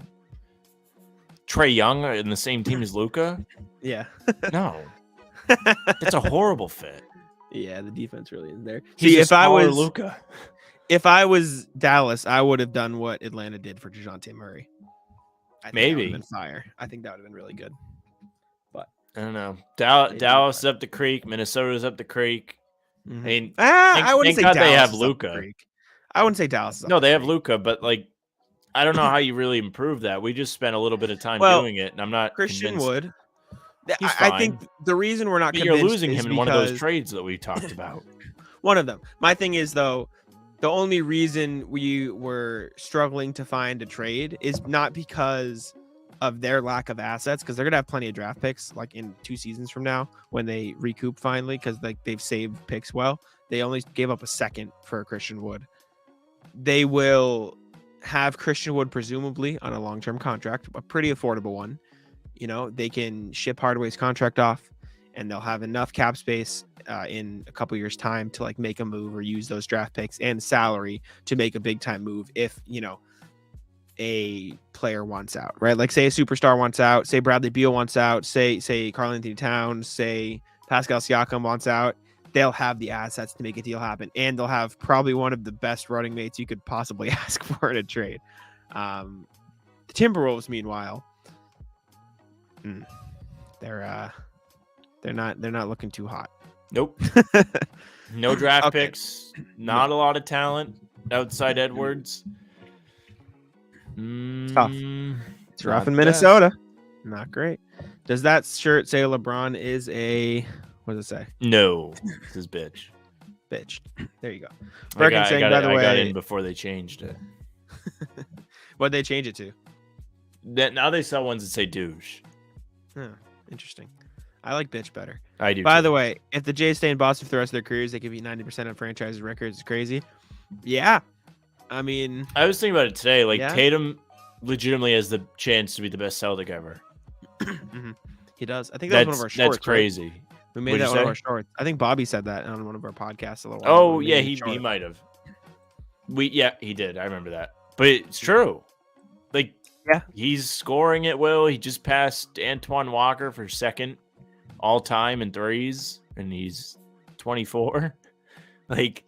Trae Young in the same team as Luka? Yeah. No. That's a horrible fit. Yeah, the defense really isn't there. See, if I was Luka, if I was Dallas, I would have done what Atlanta did for DeJounte Murray. Maybe been fire. I think that would have been really good. But I don't know. Dallas is up the creek. Minnesota's up the creek. Mm-hmm. I mean, I wouldn't say God Dallas they have is Luka. Up the creek. I wouldn't say Dallas. Is no, up they the have creek. Luka, but like, I don't know how you really improve that. We just spent a little bit of time doing it, and I'm not Christian convinced. Wood. He's fine. I think the reason we're not but convinced you're losing is him in one of those trades that we talked about. One of them. My thing is, though, the only reason we were struggling to find a trade is not because of their lack of assets, because they're gonna have plenty of draft picks like in 2 seasons from now when they recoup finally, because like they've saved picks well. They only gave up a second for Christian Wood. They will have Christian Wood presumably on a long-term contract, a pretty affordable one. You know, they can ship Hardaway's contract off, and they'll have enough cap space in a couple years' time to like make a move or use those draft picks and salary to make a big-time move if, you know, a player wants out, right? Like say a superstar wants out, say Bradley Beal wants out, say Karl-Anthony Towns, say Pascal Siakam wants out. They'll have the assets to make a deal happen, and they'll have probably one of the best running mates you could possibly ask for in a trade. The Timberwolves, meanwhile, they're not looking too hot. Nope. No draft picks. Not a lot of talent outside Edwards. It's tough. It's rough in Minnesota. Not great. Does that shirt say LeBron is a... What does it say? No. This is bitch. Bitch. There you go. I got in before they changed it. What'd they change it to? Now they sell ones that say douche. Oh, interesting. I like bitch better. I do. By the way, if the Jays stay in Boston for the rest of their careers, they could be 90% of franchise records. It's crazy. Yeah. I mean, I was thinking about it today. Like, Tatum legitimately has the chance to be the best Celtic ever. He does. I think that was one of our shorts. That's crazy. Right? We made that one of our shorts. I think Bobby said that on one of our podcasts a little while ago. Oh, yeah, he might have. He did. I remember that. But it's true. Like, yeah, he's scoring at will. He just passed Antoine Walker for second all time in threes, and he's 24. Like,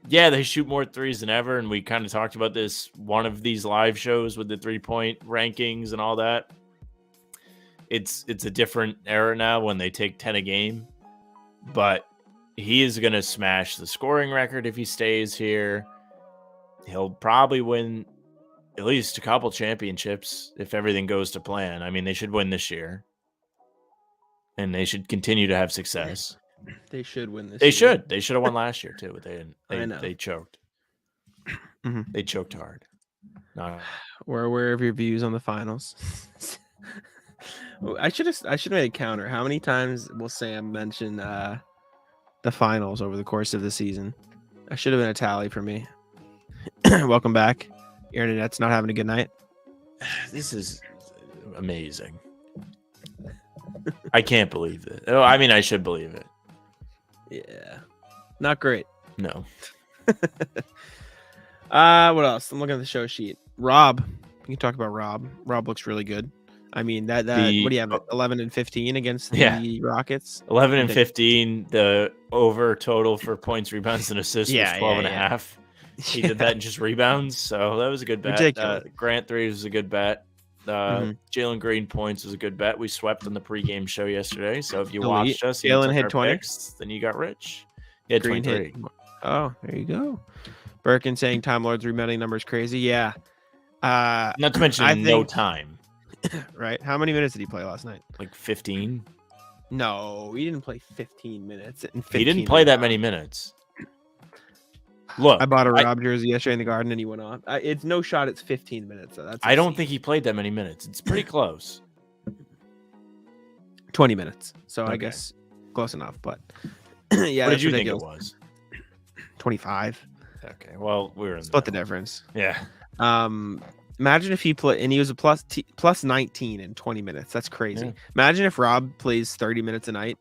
yeah, they shoot more threes than ever, and we kind of talked about this one of these live shows with the 3-point rankings and all that. It's a different era now when they take 10 a game, but he is going to smash the scoring record if he stays here. He'll probably win at least a couple championships if everything goes to plan. I mean, they should win this year, and they should continue to have success. They should win this. They should. They should have won last year too, but they didn't. I know. They choked. They choked hard. No. We're aware of your views on the finals. I should have made a counter. How many times will Sam mention the finals over the course of the season? I should have been a tally for me. Welcome back. Your internet's not having a good night. This is amazing. I can't believe it. Oh, I mean, I should believe it. Yeah. Not great. No. What else? I'm looking at the show sheet. Rob. We can talk about Rob. Rob looks really good. I mean, that what do you have? 11 and 15 against the Rockets? 11 and 15. The over total for points, rebounds, and assists was 12 and a half. He did that in just rebounds, so that was a good bet. Grant threes was a good bet. Jalen Green points was a good bet. We swept on the pregame show yesterday, so if you watched us, Jalen hit 20. Then you got rich. He had 23. Oh, there you go. Birkin saying Time Lord's rebounding number is crazy. Yeah. Not to mention no time. Right. How many minutes did he play last night? Like 15. No, he didn't play 15 minutes. He didn't play that many minutes. Look, I bought a Rob jersey yesterday in the Garden, and he went off. It's no shot. It's 15 minutes. So I don't think he played that many minutes. It's pretty close. 20 minutes. So I guess close enough. But yeah, what did you think it was? 25. Okay. Well, we were in split the difference. Yeah. Imagine if he played and he was a plus 19 in 20 minutes. That's crazy. Yeah. Imagine if Rob plays 30 minutes a night.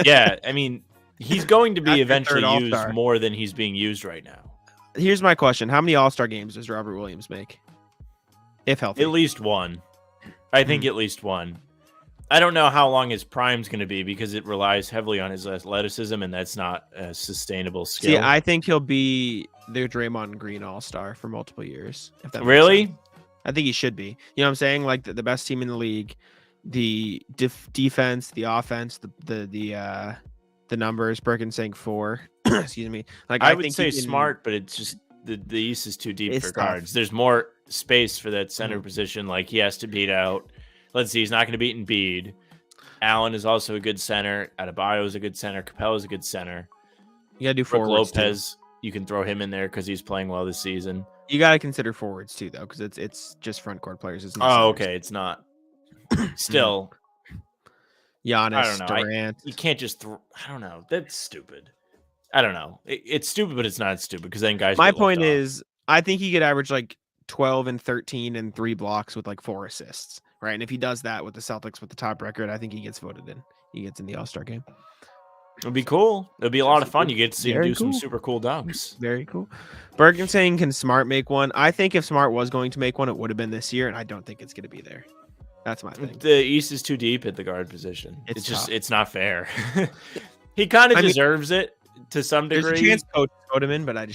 Yeah, I mean, he's going to be eventually used more than he's being used right now. Here's my question. How many All-Star games does Robert Williams make? If healthy. At least one. I think at least one. I don't know how long his prime's going to be because it relies heavily on his athleticism, and that's not a sustainable skill. See, I think he'll be the Draymond Green All-Star for multiple years. If that really? I think he should be. You know what I'm saying? Like the best team in the league, the defense, the offense, the numbers. Birkin saying 4. Excuse me. Like I would say smart, but it's just the East is too deep for guards. There's more space for that center position. Like he has to beat out. Let's see, he's not going to beat Embiid. Allen is also a good center. Adebayo is a good center. Capella is a good center. You got to do forwards. Lopez, too. You can throw him in there because he's playing well this season. You got to consider forwards too, though, because it's just front court players. It's not centers. Okay, it's not. Still, Giannis, I don't know. Durant. You can't just throw. I don't know. That's stupid. I don't know. It's stupid, but it's not stupid because then guys. My point is, I think he could average like 12 and 13 and 3 blocks with like 4 assists. Right, and if he does that with the Celtics with the top record, I think he gets voted in. He gets in the All-Star game. It'll be cool. It'll be a lot of fun. You get to see him do some super cool dunks. Very cool. Birkin saying, can Smart make one? I think if Smart was going to make one, it would have been this year, and I don't think it's going to be there. That's my thing. The East is too deep at the guard position. It's just tough. it's not fair. He kind of deserves it to some degree. There's a chance coach vote him in, but I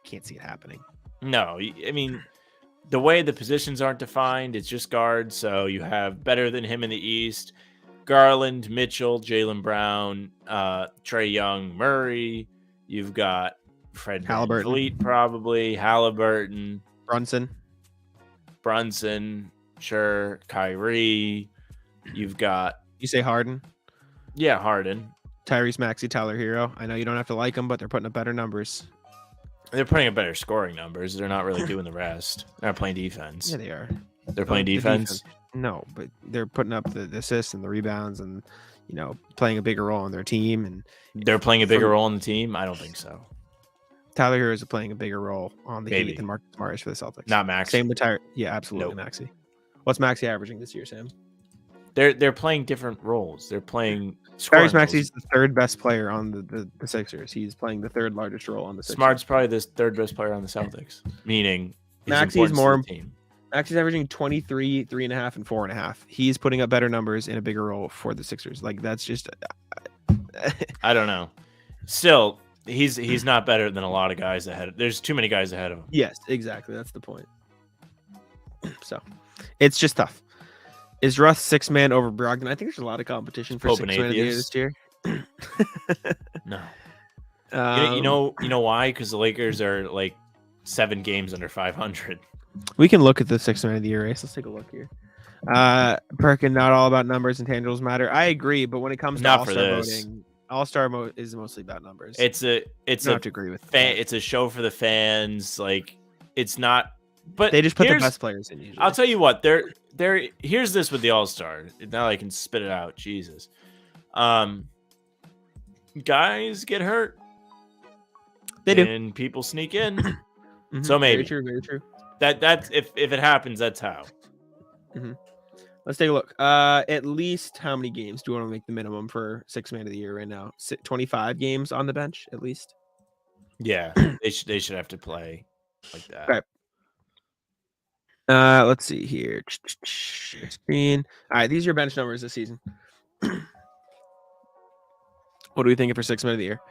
can't see it happening. No, I mean, the way the positions aren't defined, it's just guards. So you have better than him in the East: Garland, Mitchell, Jaylen Brown, Trae Young, Murray. You've got Fred VanVleet, probably Halliburton, Brunson, sure, Kyrie. You've got Harden. Yeah, Harden. Tyrese Maxey, Tyler Hero. I know you don't have to like them, but they're putting up better numbers. They're putting up better scoring numbers. They're not really doing the rest. They're not playing defense. Yeah, they are. They're playing defense. No, but they're putting up the assists and the rebounds and, playing a bigger role on their team. And they're playing a bigger role on the team? I don't think so. Tyler Hero is playing a bigger role on the Heat than Marcus Smart is for the Celtics. Not Maxey. Same with Tyler. Yeah, absolutely, Maxey. What's Maxey averaging this year, Sam? They're playing different roles. They're playing. Tyrese Maxey's the third best player on the Sixers. He's playing the third largest role on the Sixers. Smart's probably the third best player on the Celtics. Meaning Maxey's more. Maxey's averaging 23, 3.5, and 4.5. He's putting up better numbers in a bigger role for the Sixers. Like that's just. I don't know. Still, he's not better than a lot of guys ahead. There's too many guys ahead of him. Yes, exactly. That's the point. So, it's just tough. Is Russ 6-man over Brogdon? I think there's a lot of competition for 6-man of the year this year. No. You know why? Because the Lakers are like 7 games under 500. We can look at the 6-man of the year race. Let's take a look here. Perkin, not all about numbers and tangibles matter. I agree, but when it comes to All-Star voting, All-Star is mostly about numbers. It's a have to agree with it's a show for the fans. Like it's not. But they just put the best players in. Usually. I'll tell you what. Here's this with the All-Star. Now I can spit it out. Jesus. Guys get hurt. They do. And people sneak in. Mm-hmm. So maybe. Very true. That's if it happens, that's how. Mm-hmm. Let's take a look. At least how many games do you want to make the minimum for 6-man of the year right now? 25 games on the bench at least. Yeah, they should have to play like that. Okay. Let's see here. Screen. All right, these are your bench numbers this season. What are we thinking for 6-man of the year?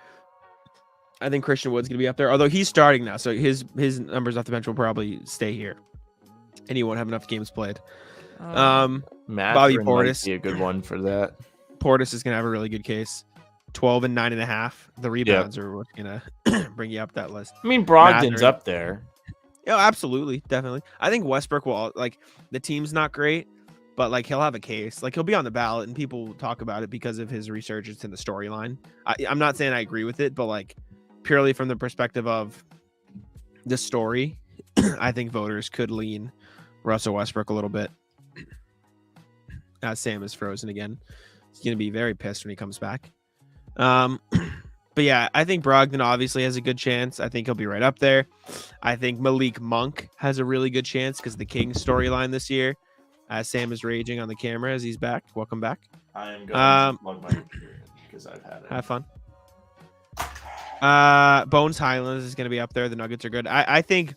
I think Christian Wood's gonna be up there, although he's starting now, so his numbers off the bench will probably stay here, and he won't have enough games played. Bobby Portis be a good one for that. Portis is gonna have a really good case. 12 and 9.5. The rebounds are what's gonna bring you up that list. I mean, Brogdon's up there. Yeah, absolutely, definitely. I think Westbrook will the team's not great, but he'll have a case. He'll be on the ballot, and people talk about it because of his resurgence in the storyline. I'm not saying I agree with it, but purely from the perspective of the story, I think voters could lean Russell Westbrook a little bit. Sam is frozen again. He's going to be very pissed when he comes back. But yeah, I think Brogdon obviously has a good chance. I think he'll be right up there. I think Malik Monk has a really good chance because the Kings storyline this year. Sam is raging on the camera as he's back. Welcome back. I am going to plug my computer because I've had it. Have fun. Bones Highlands is going to be up there. The Nuggets are good. I think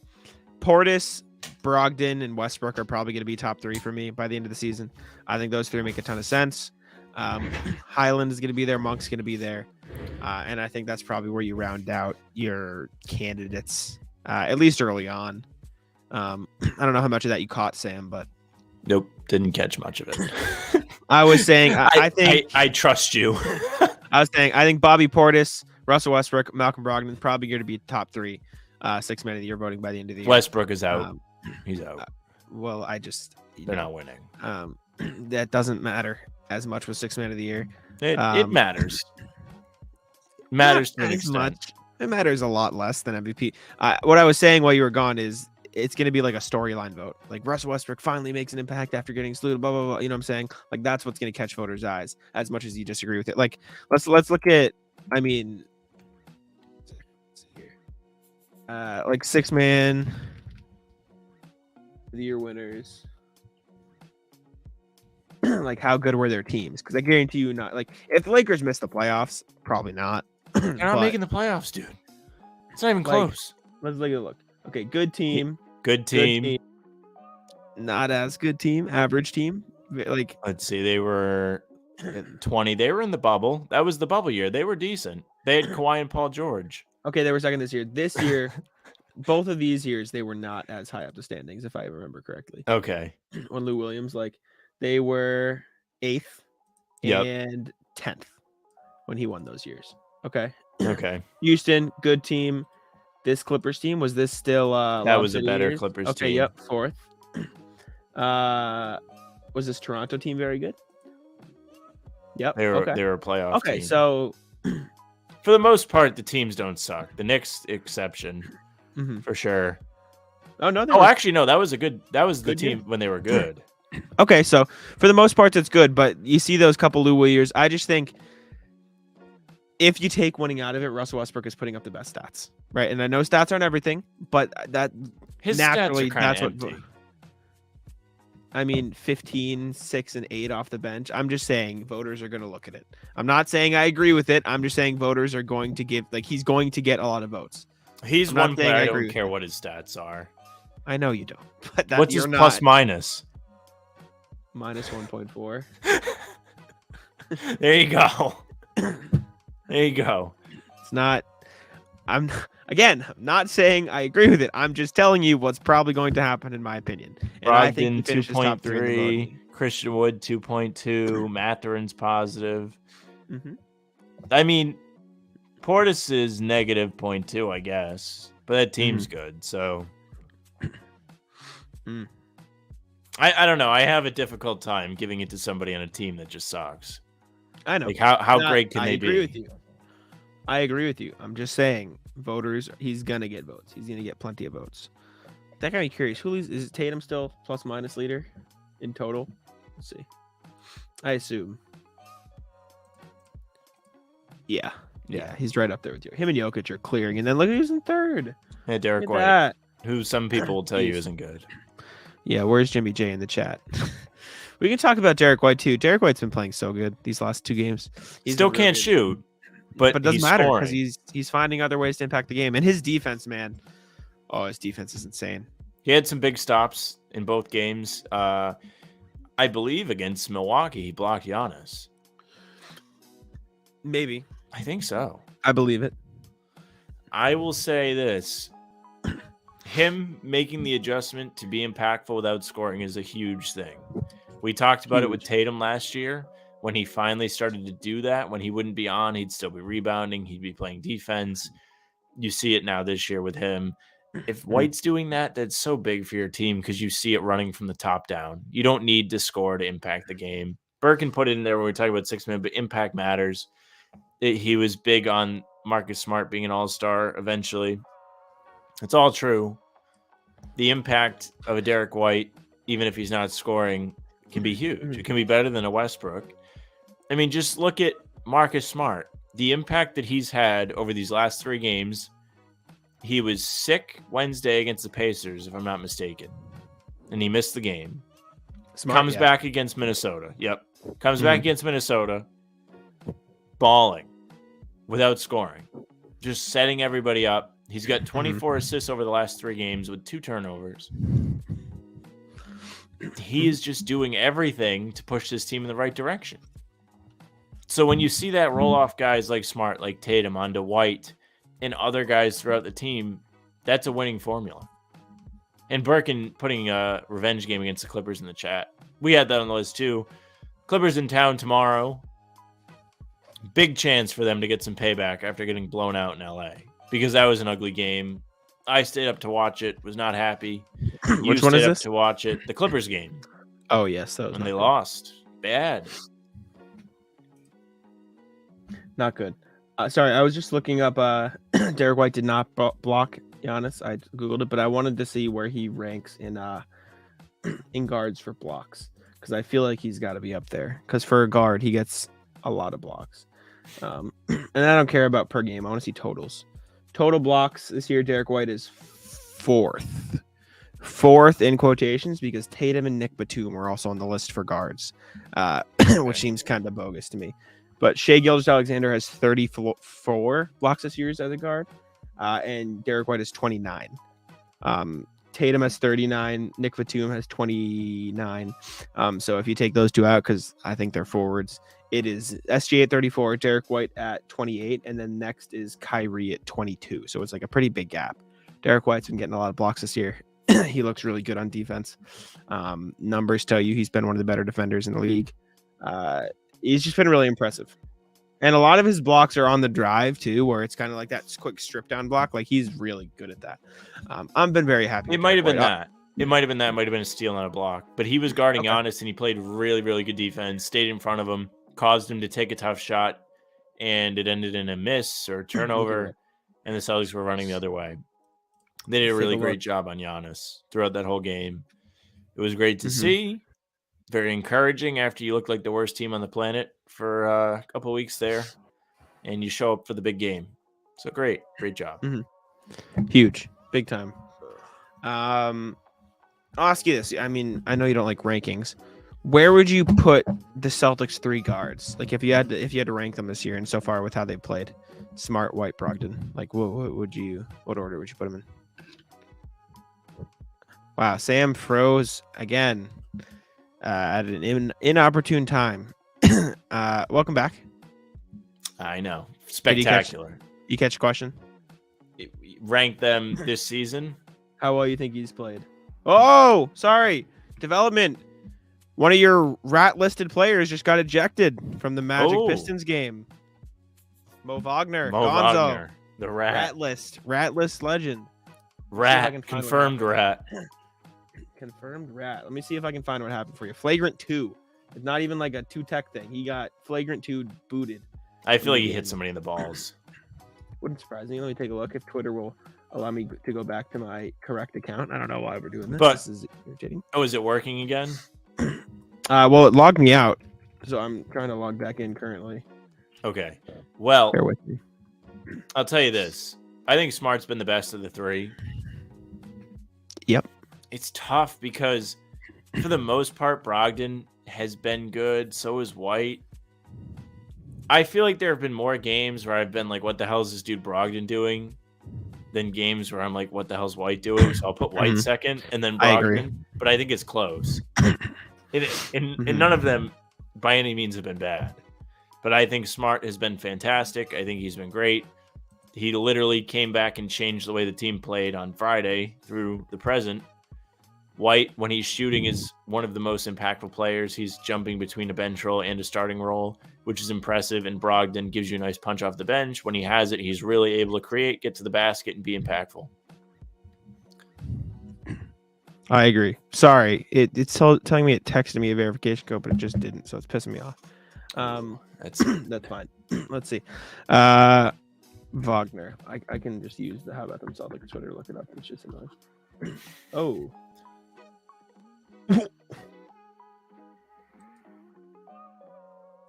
Portis, Brogdon, and Westbrook are probably going to be top 3 for me by the end of the season. I think those 3 make a ton of sense. Highland is going to be there. Monk's going to be there. And I think that's probably where you round out your candidates, at least early on. I don't know how much of that you caught, Sam, but nope, didn't catch much of it. I was saying, I think I trust you. I was saying, I think Bobby Portis, Russell Westbrook, Malcolm Brogdon probably going to be top 3 6-man of the year voting by the end of the year. Westbrook is out. He's out. Well, they're not winning. That doesn't matter as much with 6-man of the year. It matters. Matters to an extent. It matters a lot less than MVP. What I was saying while you were gone is it's going to be like a storyline vote. Russell Westbrook finally makes an impact after getting saluted, blah, blah, blah. You know what I'm saying? That's what's going to catch voters' eyes as much as you disagree with it. Let's look at, 6-man of the year winners. How good were their teams? Because I guarantee you not. If the Lakers miss the playoffs, probably not. They're not making the playoffs, dude. It's not even close. Let's take a look. Okay, good team. Good team. Not as good team. Average team. Like, let's see, they were 20. They were in the bubble. That was the bubble year. They were decent. They had Kawhi and Paul George. okay, they were second this year. This year, both of these years, they were not as high up the standings, if I remember correctly. Okay. On Lou Williams, like they were 8th Yep. and 10th when he won those years. Okay. Okay. Houston, good team. This Clippers team, was this still That was a better Clippers okay, team. Yep, 4th. Was this Toronto team very good? Yep. They were a playoff Okay, team. so for the most part, the teams don't suck. The Knicks exception, for sure. Oh no! Actually, no. That was the team year. when they were good. Okay, so for the most part, it's good. But you see those couple Lou Will years. I just think if you take winning out of it, Russell Westbrook is putting up the best stats, right? And I know stats aren't everything, but that His naturally stats are that's kind of what. empty. I mean, 15, 6, and 8 off the bench. I'm just saying voters are going to look at it. I'm not saying I agree with it. I'm just saying voters are going to give, like, he's going to get a lot of votes. He's one player I don't care what his stats are. I know you don't. But what's his plus minus? Minus 1.4. There you go. There you go. It's not. I'm not saying I agree with it. I'm just telling you what's probably going to happen in my opinion. And I think 2.3, Christian Wood 2.2, Mathurin's positive. I mean, Portis is negative 0.2, I guess, but that team's good. So I don't know. I have a difficult time giving it to somebody on a team that just sucks. I know. Like how great can they be? I agree with you. I agree with you. I'm just saying, voters, he's gonna get votes. He's gonna get plenty of votes. That got me curious. Who is Tatum still plus minus leader in total? Let's see. I assume. Yeah, he's right up there with you. Him and Jokic are clearing, and then look who's in third. Yeah, Derek White, who some people will tell you isn't good. Yeah, where's Jimmy J in the chat? We can talk about Derek White too. Derek White's been playing so good these last 2 games. He still can't shoot. But it doesn't matter because he's finding other ways to impact the game. And his defense, man. Oh, his defense is insane. He had some big stops in both games. I believe against Milwaukee, he blocked Giannis. Maybe. I think so. I believe it. I will say this. Him making the adjustment to be impactful without scoring is a huge thing. We talked about it with Tatum last year. When he finally started to do that, when he wouldn't be on, he'd still be rebounding. He'd be playing defense. You see it now this year with him. If White's doing that, that's so big for your team because you see it running from the top down. You don't need to score to impact the game. Birkin put it in there when we talk about 6 minutes, but impact matters. He was big on Marcus Smart being an all-star eventually. It's all true. The impact of a Derek White, even if he's not scoring, can be huge. It can be better than a Westbrook. I mean, just look at Marcus Smart. The impact that he's had over these last 3 games. He was sick Wednesday against the Pacers, if I'm not mistaken. And he missed the game. Comes back against Minnesota. Yep. Comes back against Minnesota. Balling. Without scoring. Just setting everybody up. He's got 24 assists over the last 3 games with 2 turnovers. He is just doing everything to push this team in the right direction. So when you see that roll off guys like Smart, like Tatum onto White and other guys throughout the team, that's a winning formula. And Birkin putting a revenge game against the Clippers in the chat. We had that on the list too. Clippers in town tomorrow. Big chance for them to get some payback after getting blown out in LA because that was an ugly game. I stayed up to watch it, was not happy. Which one is this? To watch it. The Clippers game. Oh, yes. That was when they lost. Bad. Not good. Sorry, I was just looking up. Derek White did not block Giannis. I Googled it, but I wanted to see where he ranks in guards for blocks because I feel like he's got to be up there because for a guard, he gets a lot of blocks. And I don't care about per game. I want to see totals. Total blocks this year, Derek White is 4th. 4th in quotations because Tatum and Nick Batum are also on the list for guards, which seems kind of bogus to me. But Shai Gilgeous-Alexander has 34 blocks this year as a guard, and Derek White is 29. Tatum has 39. Nick Batum has 29. So if you take those two out, because I think they're forwards, it is SGA at 34, Derek White at 28, and then next is Kyrie at 22. So it's like a pretty big gap. Derek White's been getting a lot of blocks this year. He looks really good on defense. Numbers tell you he's been one of the better defenders in the league. He's just been really impressive. And a lot of his blocks are on the drive too, where it's kind of like that quick strip down block. Like he's really good at that. I've been very happy. It might have been that. It might have been that. It might have been a steal on a block. But he was guarding Giannis, and he played really, really good defense. Stayed in front of him, caused him to take a tough shot, and it ended in a miss or turnover. And the Celtics were running the other way. They did a really great job on Giannis throughout that whole game. It was great to see. Very encouraging after you look like the worst team on the planet for a couple of weeks there, and you show up for the big game. So great job. Huge, big time. I'll ask you this. I mean, I know you don't like rankings. Where would you put the Celtics 3 guards? Like if you had to rank them this year and so far with how they played, Smart, White, Brogdon. Like what order would you put them in? Wow, Sam froze again at an inopportune time. Welcome back. I know. Spectacular. You catch a question? Rank them this season. How well you think he's played? Oh, sorry. Development. One of your rat-listed players just got ejected from the Magic Pistons game. Mo Wagner. Gonzo. The rat. Rat list legend. Rat. Confirmed rat. Confirmed rat. Let me see if I can find what happened for you. Flagrant 2. It's not even like a 2-tech thing. He got flagrant 2 booted. I feel like he hit somebody in the balls. Wouldn't surprise me. Let me take a look if Twitter will allow me to go back to my correct account. I don't know why we're doing this. But, this is irritating. Oh, is it working again? Well, it logged me out, so I'm trying to log back in currently. Okay. Well, bear with me. I'll tell you this. I think Smart's been the best of the 3. Yep. It's tough because for the most part, Brogdon has been good. So is White. I feel like there have been more games where I've been like, what the hell is this dude Brogdon doing? Than games where I'm like, what the hell's White doing? So I'll put White second and then Brogdon. But I think it's close. And none of them by any means have been bad. But I think Smart has been fantastic. I think he's been great. He literally came back and changed the way the team played on Friday through the present. White, when he's shooting, is one of the most impactful players. He's jumping between a bench role and a starting role, which is impressive. And Brogdon gives you a nice punch off the bench. When he has it, he's really able to create, get to the basket, and be impactful. I agree. Sorry. It's telling me it texted me a verification code, but it just didn't. So it's pissing me off. That's fine. Let's see. Wagner. I can just use the How About Them Celtics Twitter to look it up. It's just annoying. Oh.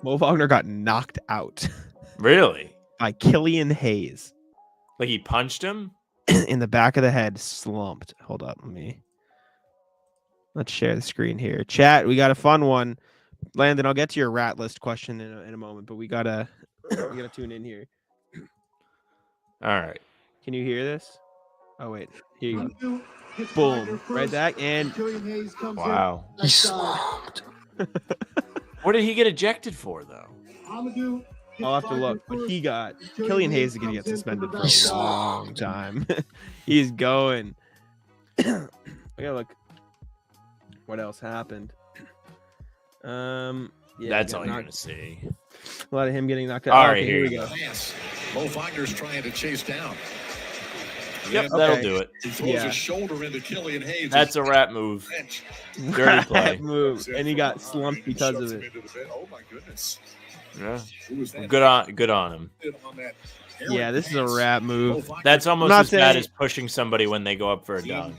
Mo Wagner got knocked out. Really? By Killian Hayes. Like he punched him? In the back of the head, slumped. Hold up. Let's share the screen here. Chat, we got a fun one. Landon, I'll get to your rat list question in a moment, but we gotta tune in here. All right. Can you hear this? Oh wait, here you go. Boom, right back, and wow, he slumped. What did he get ejected for, though? I'll have to look, but Killian Hayes is gonna get suspended for a long time. He's going. We gotta look. What else happened? Yeah, that's all you're gonna see. A lot of him getting knocked out. All right, here we go. Mo Wagner's trying to chase down. Yep, that'll do it. He throws his shoulder into Killian Hayes. That's a rat move. Dirty play. Move, and he got slumped because of it. Oh my goodness. Yeah. Good on him. Yeah, this is a rat move. That's almost as bad as pushing somebody when they go up for a dunk.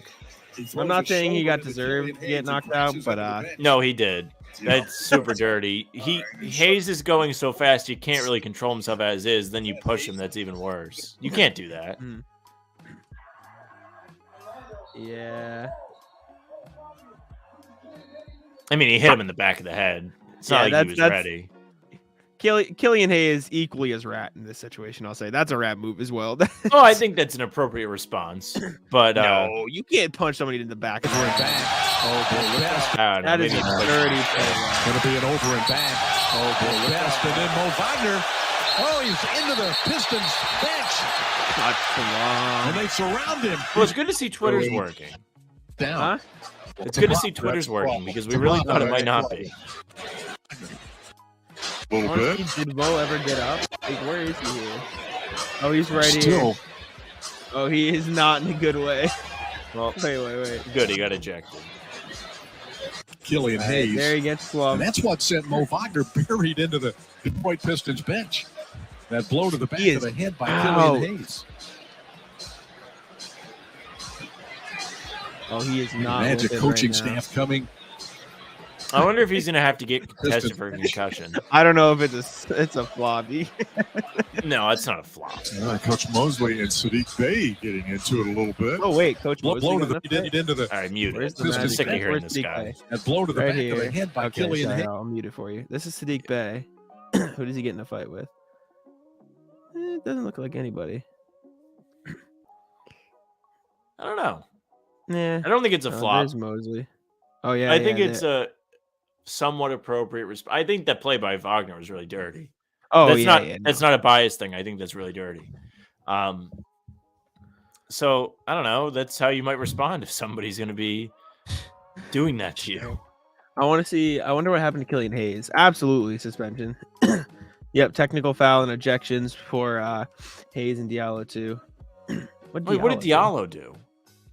I'm not saying he got deserved to get knocked out, but no, he did. That's super dirty. Hayes is going so fast he can't really control himself as is. Then you push him, that's even worse. You can't do that. Yeah. I mean, he hit him in the back of the head. It's not like he was ready. Killian Hayes equally as rat in this situation. I'll say that's a rat move as well. Oh, I think that's an appropriate response. But no, you can't punch somebody in the back. Over and back. Oh, boy. That is a dirty play. Going to be an over and back. Oh, boy. Best. And then Mo Wagner. Oh, he's into the Pistons bench. And they surround him. Well, it's good to see Twitter's working. Down. Huh? It's good to see Twitter's working because we really thought it might not be. A little bit. Did Mo ever get up? Like, where is he here? Oh, he's right Still. here. Oh, he is not in a good way. Well, Wait. good. He got ejected. Killian Hayes. There he gets And slumped. that's what sent Mo Wagner buried into the Detroit Pistons bench. That blow to the back of the head by Killian Hayes. Oh, he is not. Magic with it coaching right now. staff coming. I wonder if he's going to have to get tested for a concussion. I don't know if it's a flobby. No, it's not a flop. Coach Mosley and Sadiq Bey getting into it a little bit. Oh wait, Coach Blow Mosley to got the enough into the All right, mute Where's it. the I'm Magic? sick of hearing Where's this Sadiq guy. Bey? that blow to the Right back here. of the head by Okay, Killian sorry, Hayes. I'll mute it for you. This is Sadiq Bey. Who does he get in a fight with? It doesn't look like anybody. I don't know. Nah. I don't think it's a flop. There's Mosley. Oh yeah. I think yeah, it's a somewhat appropriate response. I think that play by Wagner was really dirty. Oh That's yeah. not yeah, that's not a bias thing. I think that's really dirty. So I don't know. That's how you might respond if somebody's going to be doing that to you. I want to see. I wonder what happened to Killian Hayes. Absolutely suspension. Yep, technical foul and ejections for Hayes and Diallo too. What did Diallo do?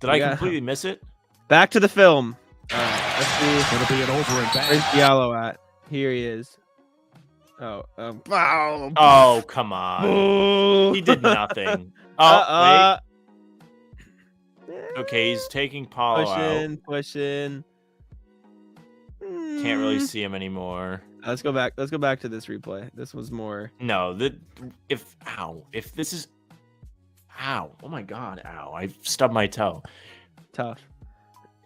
Did I completely miss it? Back to the film. Let's see. Going to be an over and Where's back. Diallo at? Here he is. Oh. Oh, come on. Oh. He did nothing. Oh, wait. Okay, he's taking Paulo out. Pushing. Can't really see him anymore. Let's go back. Let's go back to this replay. This was more. No, if this is ow. Oh my god, ow. I stubbed my toe. Tough.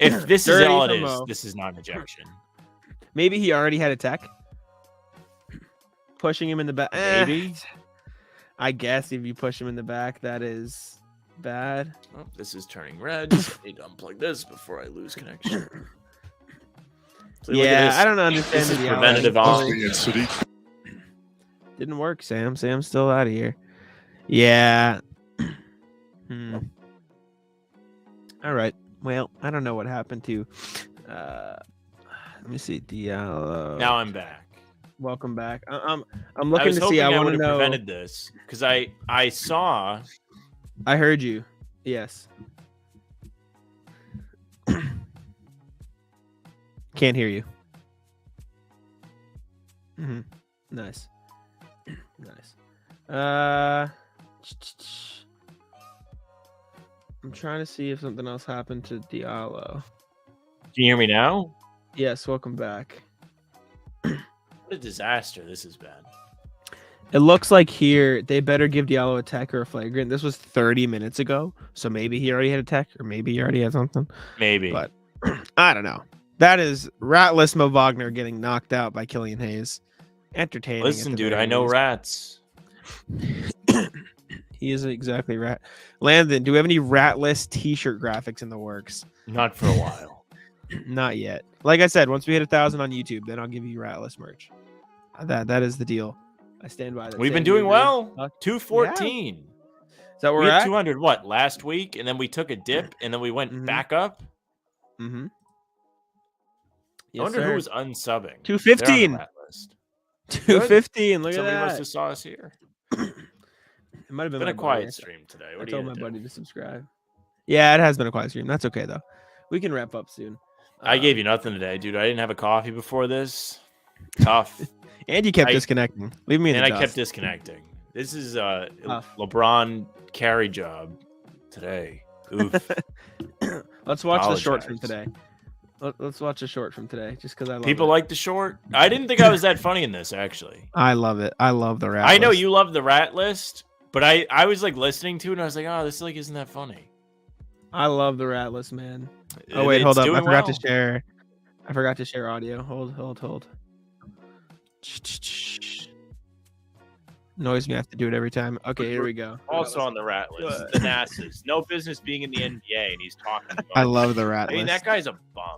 If this is Dirty all it for is, Mo. this is not an ejection. Maybe he already had a tech. Pushing him in the back. Maybe. I guess if you push him in the back, that is bad. Oh, this is turning red. I need to unplug this before I lose connection. So look at Yeah, this. I don't understand. This is the preventative outlet. on. Mosley and Sadiq. Didn't work, Sam. Sam's still out of here. Yeah. All right. Well, I don't know what happened to. Let me see. Diallo. Now I'm back. Welcome back. I'm I looking was to hoping see. I I want would to have know. prevented this because I saw. I heard you. Yes. Can't hear you. Nice. Nice. I'm trying to see if something else happened to Diallo. Can you hear me now? Yes, welcome back. What a disaster this has been. It looks like here they better give Diallo a tech or a flagrant. This was 30 minutes ago, so maybe he already had a tech, or maybe he already had something. Maybe. But I don't know. That is ratless Mo Wagner getting knocked out by Killian Hayes. Entertaining. Listen, dude, I know rats. He is exactly rat. Landon, do we have any ratless t-shirt graphics in the works? Not for a while. Not yet. Like I said, once we hit 1,000 on YouTube, then I'll give you ratless merch. That is the deal. I stand by that. We've Sam, been do you doing agree? well. 214. Is that where We we're had at? 200 what last week, and then we took a dip, and then we went back up. Mm-hmm. I wonder who was unsubbing. 215. They're on the rat list. 215. Look Somebody at must that. have saw us here. It might have been Been my a quiet buddy. stream today. I What are you told gonna my do? buddy to subscribe. Yeah, it has been a quiet stream. That's okay though. We can wrap up soon. I gave you nothing today, dude. I didn't have a coffee before this. Tough. And you kept disconnecting. Leave me in And the I dust. kept disconnecting. This is Tough. LeBron carry job today. Oof. Let's watch the short from Apologize. today. Let's watch a short from today, just because I love People it. like the short. I didn't think I was that funny in this, actually. I love it. I love the rap. I know list. you love the rat list, but I was like listening to it and I was like, oh, this like isn't that funny. I love the rat list, man. Oh wait, It's hold up. I doing forgot well. to share. I forgot to share audio. Hold. Annoys me. I have to do it every time. Okay, here we go. Also on the rat list, the Nassas. No business being in the NBA, and he's talking. I love the rat I mean, list. that guy's a bum.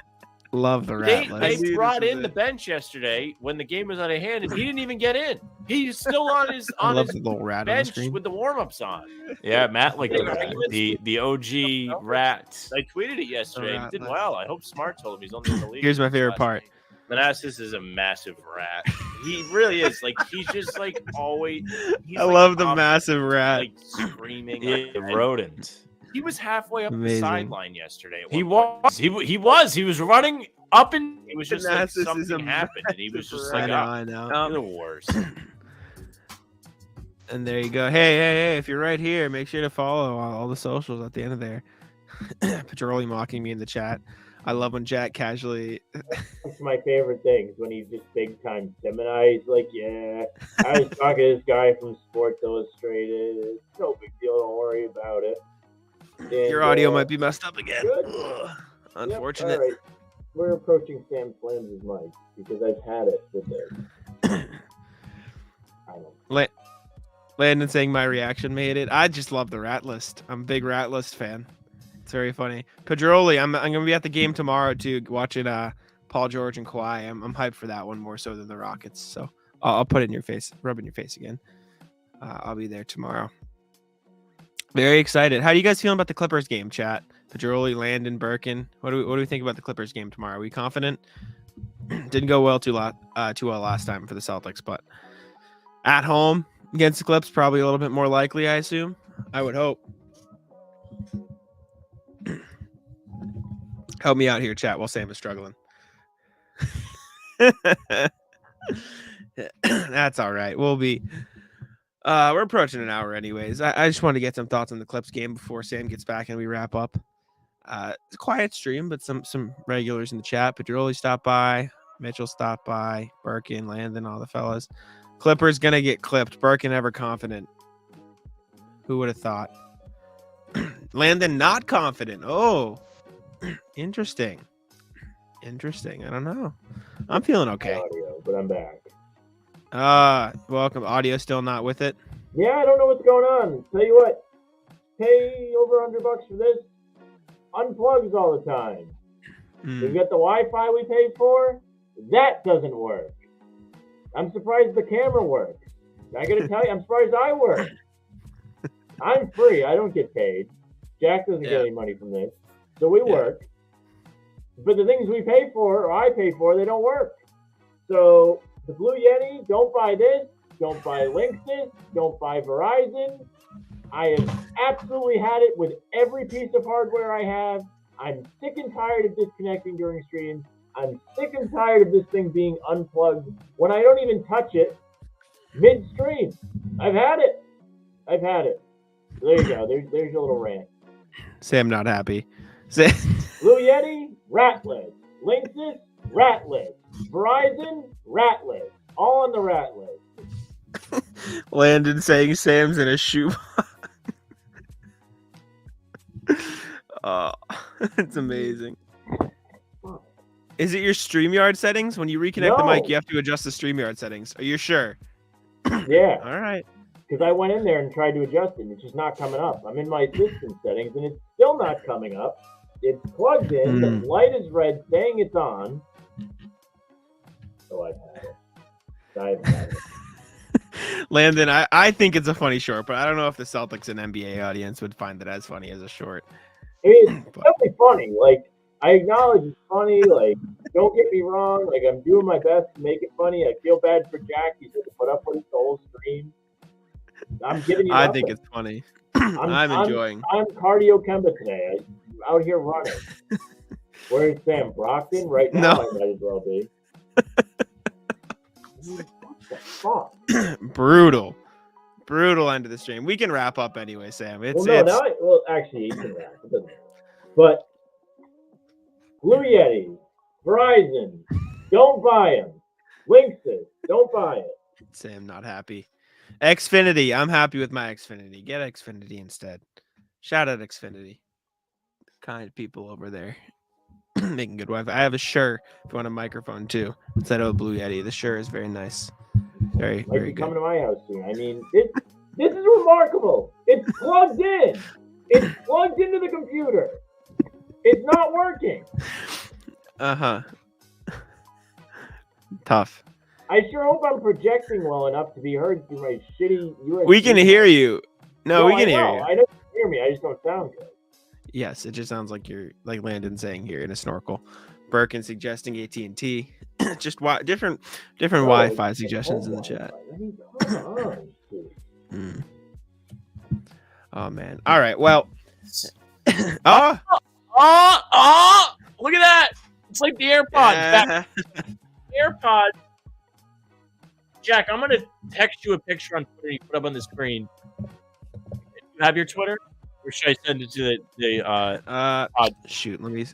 Love the rat list. They brought in the bench yesterday when the game was out of hand, and he didn't even get in. He's still on his little rat bench on the with the warm-ups on. Yeah, Matt liked the OG rat. I tweeted it yesterday. He did well. I hope Smart told him he's only in the league. Here's my favorite part. Manassas is a massive rat. He really is. Like, he's just like always. I love the massive rat. Like screaming. Yeah, rodent. He was halfway up Amazing. the sideline yesterday. He was running up and it was just like something happened, and he was just like, I know. you're the worst. And there you go. Hey! If you're right here, make sure to follow all the socials at the end of there. Petroli mocking me in the chat. I love when Jack casually. That's my favorite thing is when he's just big time Gemini. He's like, yeah, I was talking to this guy from Sports Illustrated. It's no big deal. Don't worry about it. And, Your audio might be messed up again. Good. Unfortunate. Yep, all right. We're approaching Sam Flam's mic because I've had it with this. Landon saying my reaction made it. I just love the rat list. I'm a big rat list fan. It's very funny. Pedroli, I'm gonna be at the game tomorrow too, watching Paul George and Kawhi. I'm hyped for that one more so than the Rockets. So I'll put it in your face, rub it in your face again. I'll be there tomorrow. Very excited. How do you guys feeling about the Clippers game, chat? Pedroli, Landon, Birkin. What do we think about the Clippers game tomorrow? Are we confident? Didn't go well too well last time for the Celtics, but at home against the Clips, probably a little bit more likely, I assume. I would hope. Help me out here, chat, while Sam is struggling. That's all right. We'll be we're approaching an hour anyways. I just wanted to get some thoughts on the Clips game before Sam gets back and we wrap up. It's a quiet stream, but some regulars in the chat. Pedroli stopped by, Mitchell stopped by, Birkin, Landon, all the fellas. Clippers gonna get clipped. Birkin ever confident. Who would have thought? Landon not confident. Oh, interesting. I don't know. I'm feeling okay. Audio, but I'm back. Welcome. Audio still not with it. Yeah, I don't know what's going on. Tell you what, pay over $100 for this. Unplugs all the time. We've got the Wi-Fi we paid for. That doesn't work. I'm surprised the camera works. I gotta tell you, I'm surprised I work. I'm free. I don't get paid. Jack doesn't get any money from this. So we work. But the things we pay for, or I pay for, they don't work. So the Blue Yeti, don't buy this. Don't buy Linksys. Don't buy Verizon. I have absolutely had it with every piece of hardware I have. I'm sick and tired of disconnecting during streams. I'm sick and tired of this thing being unplugged when I don't even touch it midstream. I've had it. There you go. There's your little rant. Sam not happy. Blue Yeti, ratless. Linksys, ratless. Verizon, ratless. All on the rat list. Landon saying Sam's in a shoe. Oh, it's amazing. Is it your StreamYard settings? When you reconnect the mic, you have to adjust the StreamYard settings. Are you sure? Yeah. All right. Because I went in there and tried to adjust it, and it's just not coming up. I'm in my assistant settings, and it's still not coming up. It's plugged in. The light is red, saying it's on. So I've had it. Landon, I think it's a funny short, but I don't know if the Celtics and NBA audience would find it as funny as a short. It's definitely funny. Like, I acknowledge it's funny. Like, don't get me wrong. Like, I'm doing my best to make it funny. I feel bad for Jack. He's had to put up with the whole stream. I'm giving you nothing. I think it's funny. I'm enjoying. I'm cardio Kemba today. I'm out here running. Where's Sam? Brockton? Right now, I might as well be. What the fuck? Brutal end of the stream. We can wrap up anyway, Sam. Actually, you can wrap. It doesn't matter. But Blue Yeti, Verizon, don't buy them. Linksys, don't buy it. Sam not happy. Xfinity, I'm happy with my Xfinity. Get Xfinity instead. Shout out Xfinity. Kind people over there. Making good Wi-Fi. I have a Shure if you want a microphone too. Instead of a Blue Yeti. The Shure is very nice. Very, Might very be coming good. to my house soon. I mean, this is remarkable. It's plugged in. It's plugged into the computer. It's not working. Tough. I sure hope I'm projecting well enough to be heard through my shitty USB. We can hear you. No, we I can hear know. you. I know you can hear me. I just don't sound good. Yes, it just sounds like you're like Landon saying here in a snorkel. Birkin suggesting AT&T. Just different Wi-Fi suggestions in the chat. I mean, come on, dude. Oh man. All right. Well. Look at that. It's like the AirPods. AirPods. Jack, I'm gonna text you a picture on Twitter you put up on the screen. You have your Twitter, or should I send it to the pod? Shoot, let me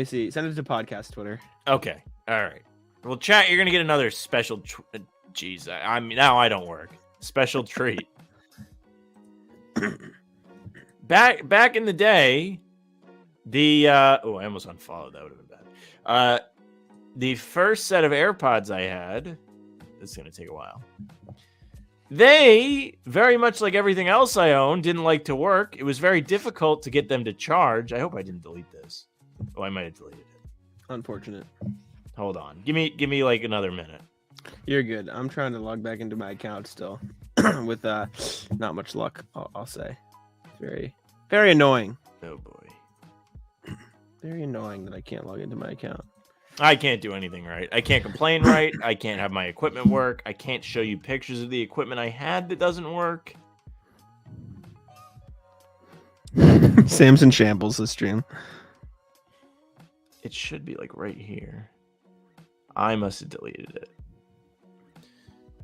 see. Send it to podcast Twitter. Okay, all right. Well, chat, you're gonna get another special. Jeez, I mean, now I don't work. Special treat. Back in the day, the I almost unfollowed. That would have been bad. The first set of AirPods I had. This is going to take a while. They, very much like everything else I own, didn't like to work. It was very difficult to get them to charge. I hope I didn't delete this. Oh, I might have deleted it. Unfortunate. Hold on. Give me like another minute. You're good. I'm trying to log back into my account still with not much luck, I'll say. Very, very annoying. Oh, boy. Very annoying that I can't log into my account. I can't do anything right. I can't complain right. I can't have my equipment work. I can't show you pictures of the equipment I had that doesn't work. Samson shambles this stream. It should be like right here. I must have deleted it.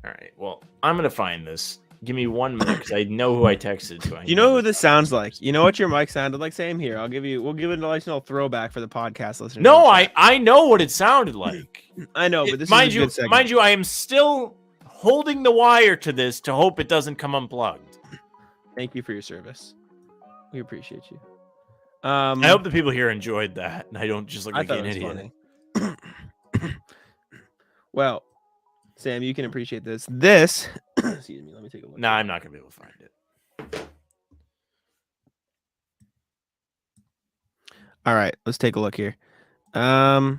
All right. Well, I'm going to find this. Give me 1 minute because I know who I texted to. You know who this sounds like? You know what your mic sounded like? Same here. We'll give it a nice little throwback for the podcast listeners. No, I know what it sounded like. I know, but this mind is a you, good segment. mind you, I am still holding the wire to this to hope it doesn't come unplugged. Thank you for your service. We appreciate you. I hope the people here enjoyed that, and I don't just look like an idiot. Funny. Well, Sam, you can appreciate this. This, excuse me, let me take a look. Nah, I'm not gonna be able to find it. All right, let's take a look here. The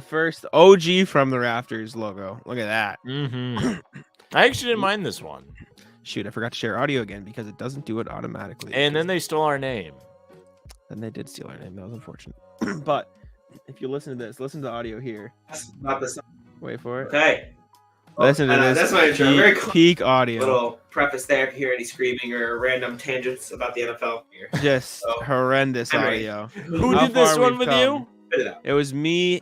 first OG from the Rafters logo. Look at that. Mm-hmm. I actually didn't mind this one. Shoot, I forgot to share audio again because it doesn't do it automatically. And then they stole our name. Then they did steal our name. That was unfortunate. But if you listen to this, listen to the audio here. That's not the song. Wait for it. Okay. Listen to this. That's my intro. Very cool. Peak audio. Little preface there. If you hear any screaming or random tangents about the NFL here. Just horrendous audio. Who How did this far one we've with you? It was me,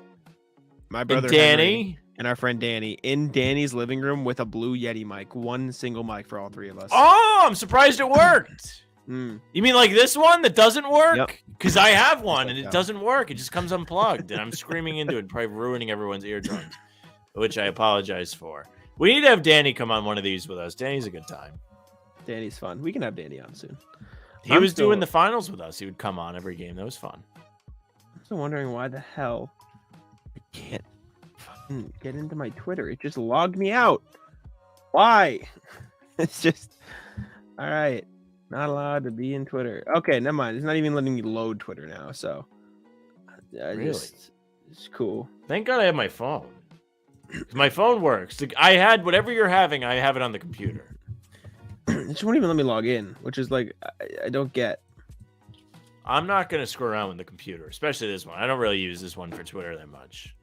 my brother And Danny, Henry, and our friend Danny in Danny's living room with a blue Yeti mic, one single mic for all three of us. Oh, I'm surprised it worked. Mm. You mean like this one that doesn't work? Yep. Because I have one and it doesn't work. It just comes unplugged, and I'm screaming into it, probably ruining everyone's eardrums, which I apologize for. We need to have Danny come on one of these with us. Danny's a good time. Danny's fun. We can have Danny on soon. He was doing the finals with us. He would come on every game. That was fun. I'm still wondering why the hell I can't fucking get into my Twitter. It just logged me out. Why? It's just all right. Not allowed to be in Twitter. Okay, never mind. It's not even letting me load Twitter now. So Really? It's cool. Thank God I have my phone. My phone works. I had whatever you're having. I have it on the computer. It just won't even let me log in, which is like I don't get. I'm not going to screw around with the computer, especially this one. I don't really use this one for Twitter that much.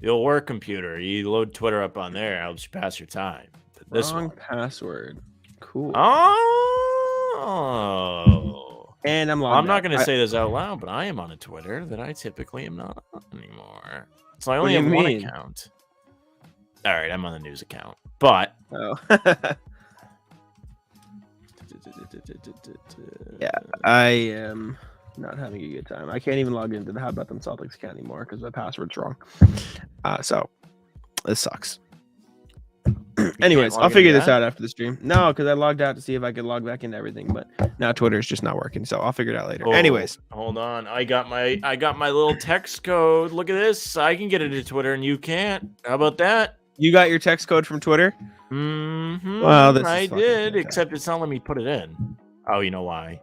The old work computer, you load Twitter up on there, helps you pass your time. But this Wrong one. password. Cool. Oh. And I'm Well, I'm not going to say this out loud, but I am on a Twitter that I typically am not on anymore. So I only What do have you one mean? account. All right, I'm on the news account. But Oh. Yeah, I am not having a good time. I can't even log into the How About Them Celtics account anymore because my password's wrong. So this sucks. Anyways, log I'll into figure this that? out after the stream. No, because I logged out to see if I could log back into everything, but now Twitter's just not working, so I'll figure it out later. Oh, Anyways, hold on. I got my little text code. Look at this. I can get into Twitter and you can't. How about that? you got your text code from Twitter? Mm-hmm. Well, this is I fucking did, fantastic. except it's not letting me put it in. Oh, you know why?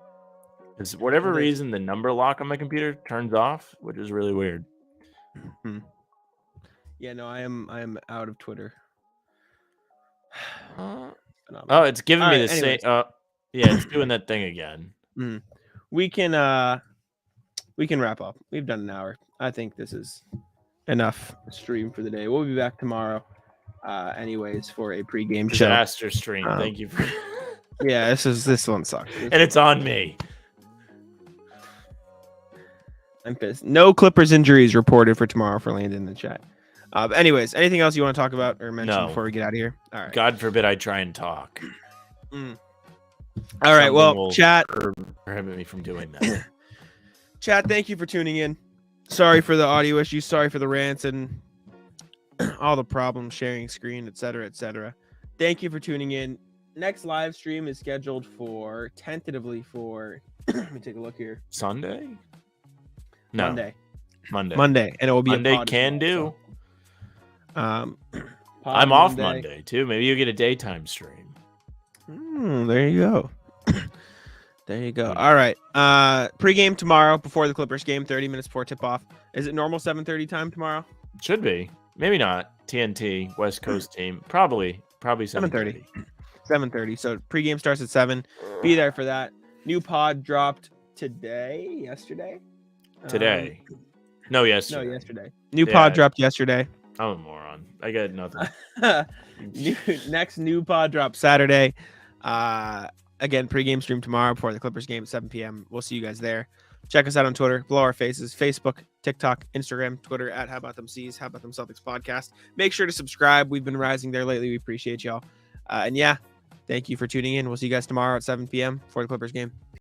Because whatever Okay. reason, the number lock on my computer turns off, which is really weird. Yeah, no, I am out of Twitter. Oh, Phenomenal. it's giving All me right, the same. anyways. Yeah, it's doing that thing again. We can wrap up. We've done an hour. I think this is enough stream for the day. We'll be back tomorrow, anyways, for a pregame show. Disaster stream. Thank you for. Yeah, this one sucks. And it's on me. I'm pissed. No Clippers injuries reported for tomorrow for Landon in the chat. Anyways, anything else you want to talk about or mention No. before we get out of here? All right. God forbid I try and talk. All right. Well, will chat. Prohibit me from doing that. Chat, thank you for tuning in. Sorry for the audio issues. Sorry for the rants and all the problems sharing screen, etc., etc. Thank you for tuning in. Next live stream is scheduled for tentatively for let me take a look here. Sunday? No. Monday, and it will be Monday a pod as can well, do. so, pod I'm off Monday too. Maybe you get a daytime stream. There you go. There you go. All right. Pre-game tomorrow before the Clippers game, 30 minutes before tip-off. Is it normal 7:30 time tomorrow? Should be. Maybe not. TNT, West Coast team. Probably 7:30. 7:30. So pre-game starts at 7. Be there for that. New pod dropped yesterday. Today. No, yesterday. No, yesterday. New Yeah. pod dropped yesterday. I'm a moron. I got nothing. Next new pod drop Saturday. Again, pregame stream tomorrow before the Clippers game at 7 p.m. We'll see you guys there. Check us out on Twitter, below our faces, Facebook, TikTok, Instagram, Twitter at How About Them C's, How About Them Celtics podcast. Make sure to subscribe. We've been rising there lately. We appreciate y'all. And yeah, thank you for tuning in. We'll see you guys tomorrow at 7 p.m. for the Clippers game.